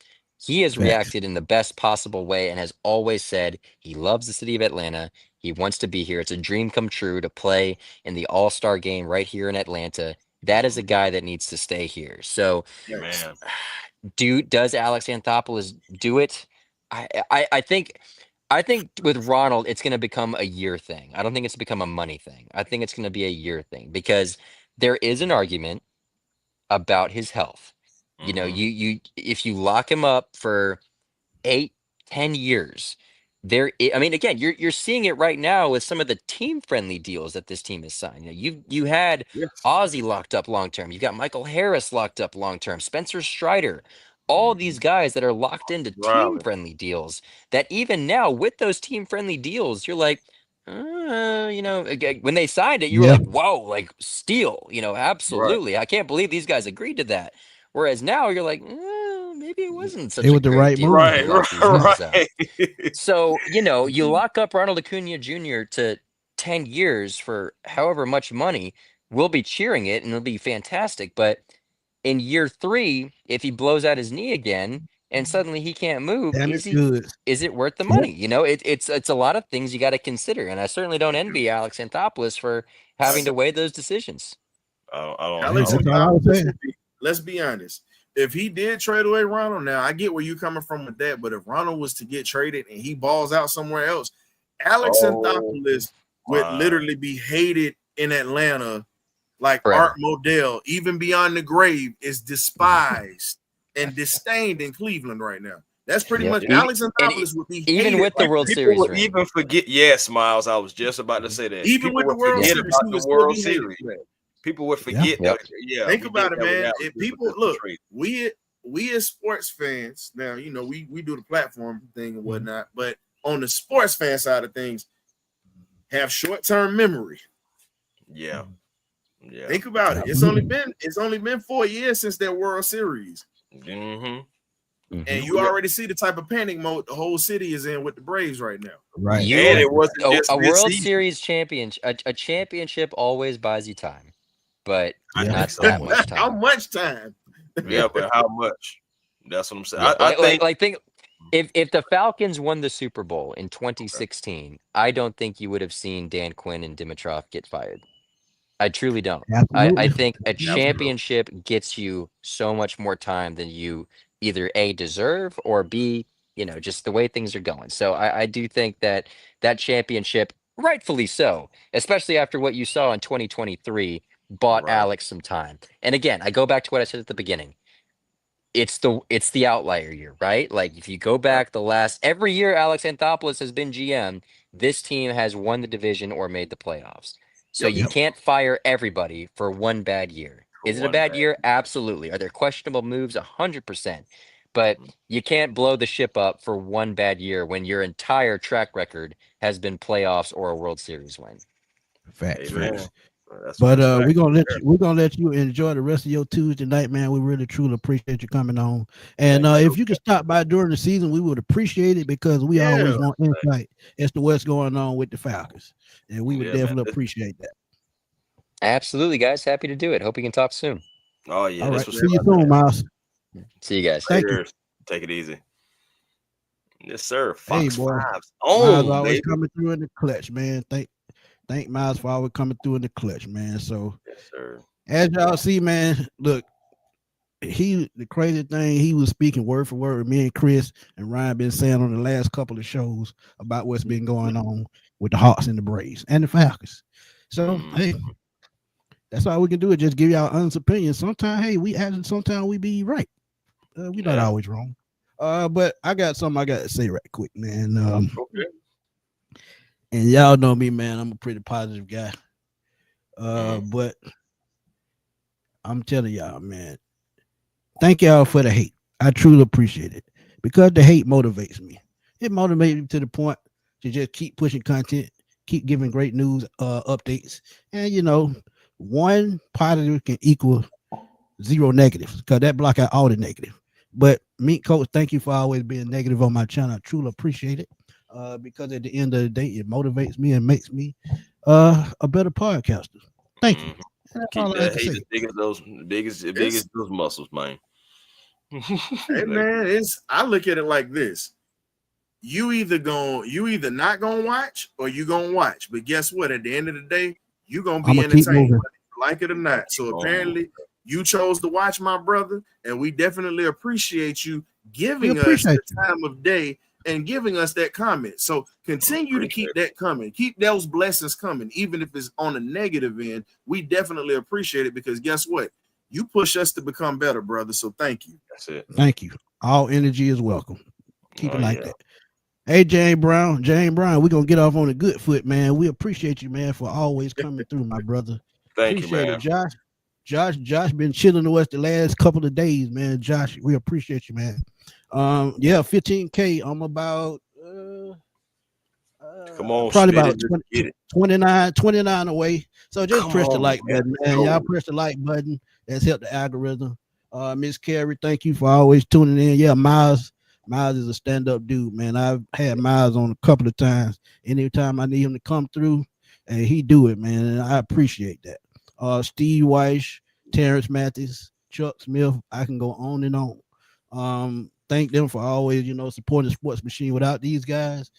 He has reacted in the best possible way and has always said he loves the city of Atlanta. He wants to be here. It's a dream come true to play in the All-Star game right here in Atlanta. That is a guy that needs to stay here. So, does Alex Anthopoulos do it? I think with Ronald, it's going to become a year thing. I don't think it's become a money thing. I think it's going to be a year thing because there is an argument about his health. You if you lock him up for 8-10 years, again, you're seeing it right now with some of the team friendly deals that this team has signed. You had Ozzy locked up long term. You got Michael Harris locked up long term. Spencer Strider. All these guys that are locked into team friendly deals that even now with those team friendly deals, you're like, when they signed it, you were like, whoa, like steal, absolutely. I can't believe these guys agreed to that. Whereas now you're like, maybe it wasn't such a great deal. So, you lock up Ronald Acuna Jr. to 10 years for however much money, we'll be cheering it and it'll be fantastic. But in year 3, if he blows out his knee again and suddenly he can't move, is it worth the money? It's a lot of things you got to consider. And I certainly don't envy Alex Anthopoulos for having to weigh those decisions. Alex, let's be honest. If he did trade away Ronald, now I get where you're coming from with that, but if Ronald was to get traded and he balls out somewhere else, Alex Anthopoulos would literally be hated in Atlanta, like Forever. Art Modell, even beyond the grave, is despised and disdained in Cleveland right now. That's pretty much Alex Anthopoulos would be even hated. with the Like, World People Series would ring. even forget. Yes, Miles. I was just about to say that. even People with the would World forget Series, about he the would still World be hated Series. for that. People would forget Yep. that. Yeah, Think we about did it, that with man. Alex If Smith people with look, trade. we as sports fans, now you know we do the platform thing and whatnot, but on the sports fan side of things, have short-term memory. Yeah, yeah. Think about it. It's only been 4 years since that World Series. Mm-hmm. And you already see the type of panic mode the whole city is in with the Braves right now. Right. And it wasn't just a this World season. Series championship. A championship always buys you time, but I not think so. that much How time. much time? Yeah, but how much? That's what I'm saying. Yeah, I think. think if the Falcons won the Super Bowl in 2016, I don't think you would have seen Dan Quinn and Dimitrov get fired. I truly don't. I Absolutely. think a Absolutely. championship gets you so much more time than you either A, deserve, or B, just the way things are going. So I do think that that championship, rightfully so, especially after what you saw in 2023, bought Right. Alex some time. And again, I go back to what I said at the beginning. It's the outlier year, right? Like if you go back the last every year Alex Anthopoulos has been GM, this team has won the division or made the playoffs. So Yep. you can't fire everybody for one bad year. Is it a bad year? Absolutely. Are there questionable moves? 100%. But you can't blow the ship up for one bad year when your entire track record has been playoffs or a World Series win. Facts. Amen. Facts. That's But fact. we're gonna let you enjoy the rest of your Tuesday night, man. We really truly appreciate you coming on. And if you could stop by during the season, we would appreciate it because we always want insight as to what's going on with the Falcons. And we would definitely appreciate that. Absolutely, guys. Happy to do it. Hope we can talk soon. Oh yeah. All right. Was See you soon, Miles. See you guys. Thank you. Take it easy. Yes, sir. Hey, Fox boy. 5's Miles own, always baby. coming through in the clutch, man. Thank Miles for always coming through in the clutch, man. So Yes, sir. as y'all see, man, look, the crazy thing, he was speaking word for word with me and Chris and Ryan been saying on the last couple of shows about what's been going on with the Hawks and the Braves and the Falcons. So hey, that's all we can do is just give y'all honest opinions. Sometimes, hey, sometimes we be right. We're not always wrong. But I got something I got to say right quick, man. Okay. And y'all know me, man. I'm a pretty positive guy. But I'm telling y'all, man, thank y'all for the hate. I truly appreciate it because the hate motivates me. It motivates me to the point to just keep pushing content, keep giving great news updates. And, one positive can equal 0 negatives because that block out all the negative. But Meat Coach, thank you for always being negative on my channel. I truly appreciate it because at the end of the day, it motivates me and makes me a better podcaster. Thank you. Keep that hate as big as those muscles, man. Hey man, I look at it like this. You either not gonna watch or you gonna watch. But guess what? At the end of the day, you gonna be entertained, whether you like it or not. So apparently you chose to watch, my brother, and we definitely appreciate you giving us the time of day and giving us that comment. So continue to keep that coming. Keep those blessings coming, even if it's on a negative end. We definitely appreciate it because guess what? You push us to become better, brother. So thank you. That's it. Thank you. All energy is welcome. Keep it like that. Hey, Jane Brown, we're going to get off on a good foot, man. We appreciate you, man, for always coming through, my brother. Thank you, man. It, Josh been chilling with us the last couple of days, man. Josh, we appreciate you, man. 15K. I'm about come on, probably about 29 away. So just press the like button, man. Y'all press the like button. That's helped the algorithm. Miss Carrie, thank you for always tuning in. Yeah, Miles is a stand-up dude, man. I've had Miles on a couple of times. Anytime I need him to come through, and he do it, man. And I appreciate that. Steve Weiss, Terrence Mathis, Chuck Smith. I can go on and on. Thank them for always, supporting the Sports Machine. Without these guys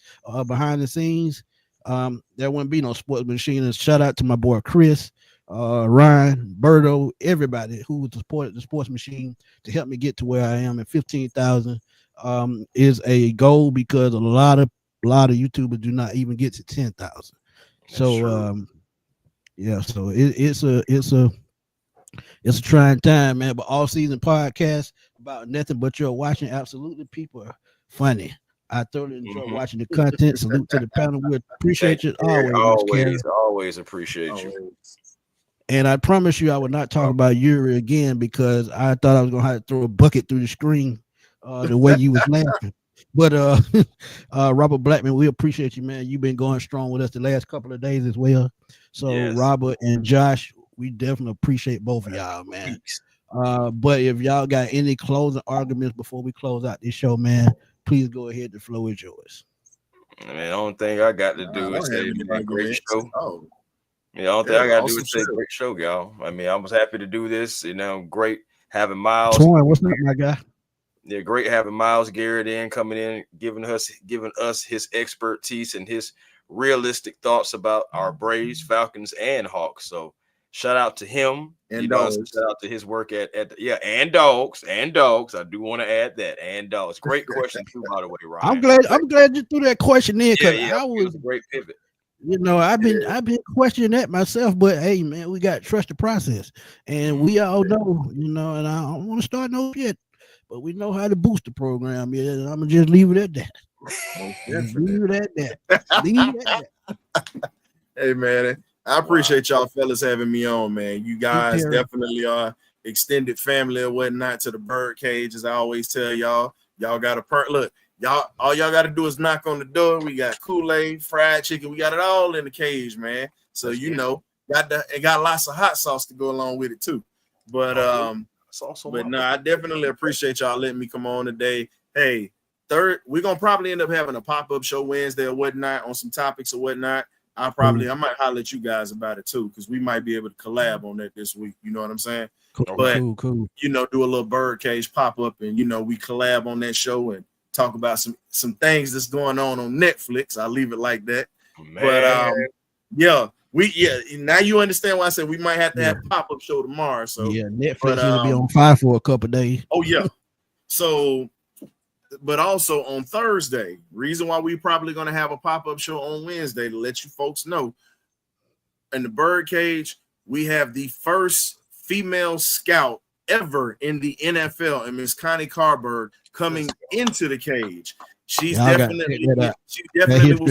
behind the scenes, there wouldn't be no Sports Machine. And shout out to my boy Chris, Ryan, Berto, everybody who supported the Sports Machine to help me get to where I am. At 15,000 is a goal because a lot of YouTubers do not even get to 10,000. So Yeah, so it's a trying time, man. But all season podcast about nothing but you're watching. Absolutely, people are funny. I thoroughly enjoy Mhm. watching the content. Salute to the panel. We Thank appreciate you, you Gary. always, Miss Carey. Always appreciate you. Always. And I promise you, I would not talk about Yuri again because I thought I was gonna have to throw a bucket through the screen, the way you was laughing. But Robert Blackman, we appreciate you, man. You've been going strong with us the last couple of days as well. So Yes. Robert and Josh, we definitely appreciate both of y'all, man. Weeks. But if y'all got any closing arguments before we close out this show, man, please go ahead. The floor is yours. I mean, the only thing I got to do I is don't have say, any man, great arguments. show. Oh, You know, the only thing I got to do awesome is say, show. great show, y'all. I mean, I was happy to do this. You know, great having Miles. Torn, what's up, my guy? Yeah, great having Miles Garrett coming in, giving us his expertise and his realistic thoughts about our Braves, Falcons, and Hawks. So shout out to him. And dogs. dogs. Shout out to his work at and dogs. I do want to add that. And dogs. Great question too, by the way, Ryan. I'm glad you threw that question in because it was a great pivot. You know, I've been questioning that myself, but hey, man, we got to trust the process, and we all know, you know, and I don't want to start no shit, but we know how to boost the program. Yeah, and I'm gonna just leave it at that. Leave it at that. Hey, man, I appreciate y'all fellas having me on, man. You guys definitely are extended family or whatnot to the Birdcage, as I always tell y'all. Y'all got a look. All y'all got to do is knock on the door. We got Kool-Aid, fried chicken. We got it all in the cage, man. So got lots of hot sauce to go along with it too. But no, I definitely appreciate y'all letting me come on today. Hey, we're gonna probably end up having a pop-up show Wednesday or whatnot on some topics or whatnot. I might holler at you guys about it too, because we might be able to collab on that this week. You know what I'm saying? Cool. You know, do a little Birdcage pop-up, and you know, we collab on that show and talk about some things that's going on Netflix. I'll leave it like that. Man. But now you understand why I said we might have to have a pop-up show tomorrow. So yeah, Netflix will be on fire for a couple of days. Oh yeah. So, but also on Thursday, reason why we probably gonna have a pop-up show on Wednesday to let you folks know. In the Birdcage, we have the first female scout ever in the NFL, and Miss Connie Carberg coming into the cage. She's definitely was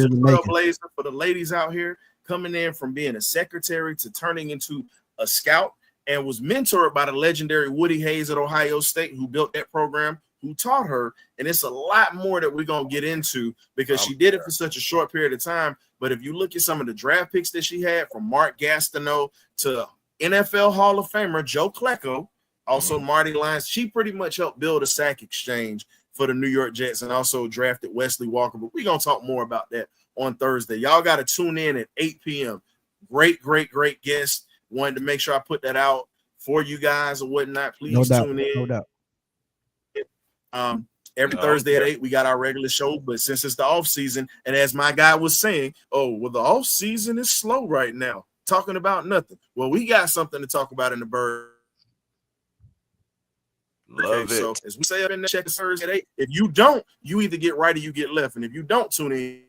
a trailblazer for the ladies out here, coming in from being a secretary to turning into a scout, and was mentored by the legendary Woody Hayes at Ohio State, who built that program, who taught her. And it's a lot more that we're going to get into because she did it for such a short period of time. But if you look at some of the draft picks that she had, from Mark Gastineau to NFL Hall of Famer Joe Klecko, also Marty Lyons, she pretty much helped build a sack exchange for the New York Jets, and also drafted Wesley Walker. But we're going to talk more about that on Thursday. Y'all got to tune in at 8 p.m. Great guest. Wanted to make sure I put that out for you guys or whatnot. Please tune in. No doubt. Every Thursday at 8, we got our regular show. But since it's the off season, and as my guy was saying, the off season is slow right now, talking about nothing. Well, we got something to talk about in the Bird. Love it. So as we say up in the check Thursday at 8, if you don't, you either get right or you get left. And if you don't tune in,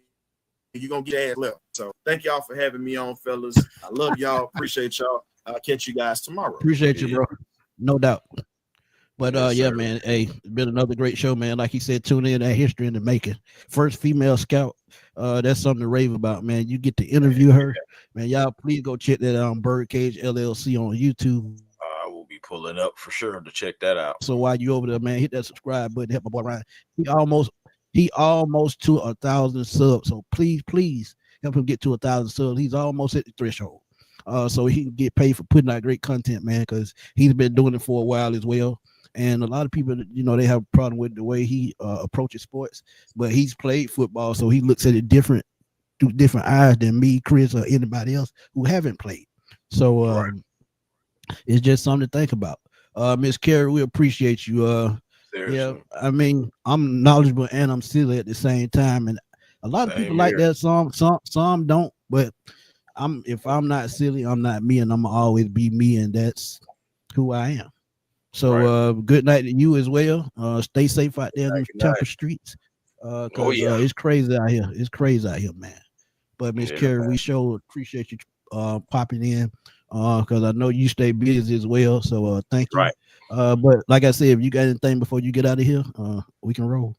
you're gonna get ass left. So thank y'all for having me on, fellas. I love y'all. Appreciate y'all. I'll catch you guys tomorrow. Appreciate you, bro. No doubt. But man, hey, it's been another great show, man. Like he said, tune in, that history in the making. First female scout. That's something to rave about, man. You get to interview her, man. Y'all please go check that Birdcage LLC on YouTube. I will be pulling up for sure to check that out. So while you over there, man, hit that subscribe button. Help my boy Ryan. He almost to 1,000 subs. So please help him get to 1,000 subs. He's almost at the threshold. So he can get paid for putting out great content, man, because he's been doing it for a while as well. And a lot of people, you know, they have a problem with the way he approaches sports, but he's played football, so he looks at it through different eyes than me, Chris, or anybody else who haven't played. So it's just something to think about. Miss Carey, we appreciate you. Yeah, I mean, I'm knowledgeable and I'm silly at the same time, and a lot of people like that. Some don't, but if I'm not silly, I'm not me, and I'm always be me, and that's who I am. So good night to you as well. Stay safe out there in the Tampa streets. It's crazy out here. It's crazy out here, man. But Miss Carey, we sure appreciate you popping in because I know you stay busy as well. So thank you. Right. But like I said, if you got anything before you get out of here, we can roll.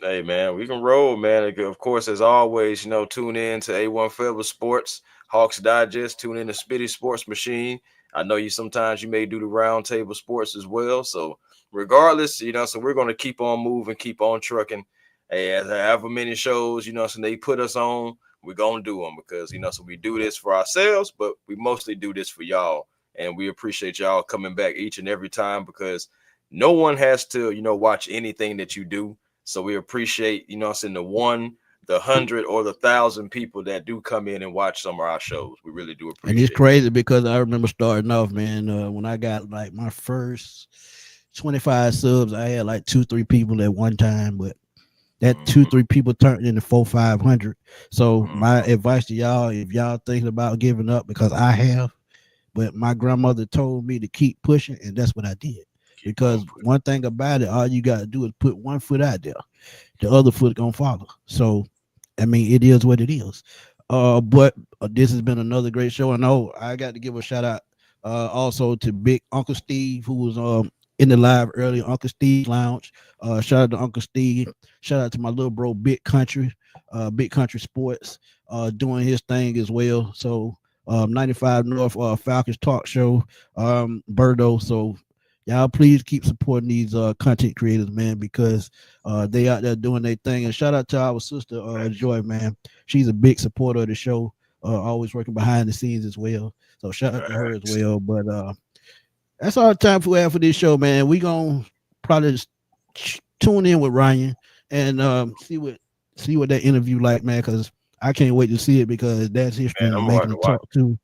Hey man, we can roll, man. Of course, as always, tune in to A1 Forever Sports, Hawks Digest, tune in to Spitty Sports Machine. I know sometimes you may do the round table sports as well. So regardless, so we're gonna keep on moving, keep on trucking. Hey, as however many shows, so they put us on, we're gonna do them because so we do this for ourselves, but we mostly do this for y'all. And we appreciate y'all coming back each and every time because no one has to, watch anything that you do. So we appreciate, the 1, the 100, or the 1,000 people that do come in and watch some of our shows. We really do appreciate it. And it's crazy because I remember starting off, man, when I got like my first 25 subs, I had like 2-3 people at one time, but that 2-3 people turned into 400-500. So my advice to y'all, if y'all thinking about giving up, because I have, but my grandmother told me to keep pushing, and that's what I did. Because one thing about it, all you got to do is put one foot out there. The other foot going to follow. So, I mean, it is what it is. But this has been another great show. I know I got to give a shout out also to Big Uncle Steve, who was in the live earlier, Uncle Steve Lounge. Shout out to Uncle Steve. Shout out to my little bro, Big Country Sports, doing his thing as well. So, 95 North Falcons Talk Show, Birdo. So, y'all please keep supporting these content creators, man, because they out there doing their thing. And shout out to our sister Joy, man. She's a big supporter of the show, always working behind the scenes as well. So shout out to her as well. But that's all the time we have for this show, man. We gonna probably tune in with Ryan and see what that interview like, man, because I can't wait to see it because that's history and making to talk to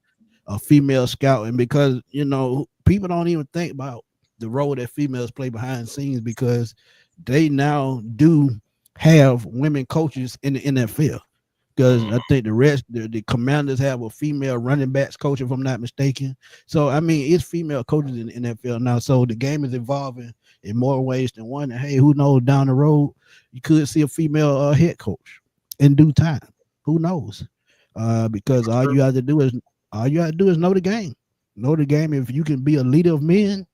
a female scout. And because people don't even think about the role that females play behind the scenes because they now do have women coaches in the NFL. Because I think the Commanders have a female running backs coach, if I'm not mistaken. So, I mean, it's female coaches in the NFL now. So the game is evolving in more ways than one. And hey, who knows, down the road, you could see a female head coach in due time. Who knows? Because all you have to do is know the game. Know the game. If you can be a leader of men,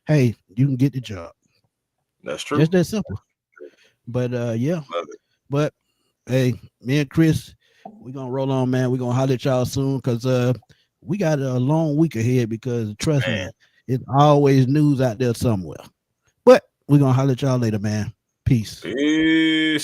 hey, you can get the job. That's true. Just that simple. But yeah. But hey, me and Chris, we're gonna roll on, man. We're gonna holler at y'all soon because we got a long week ahead because trust me, it's always news out there somewhere. But we're gonna holler at y'all later, man. Peace. Peace.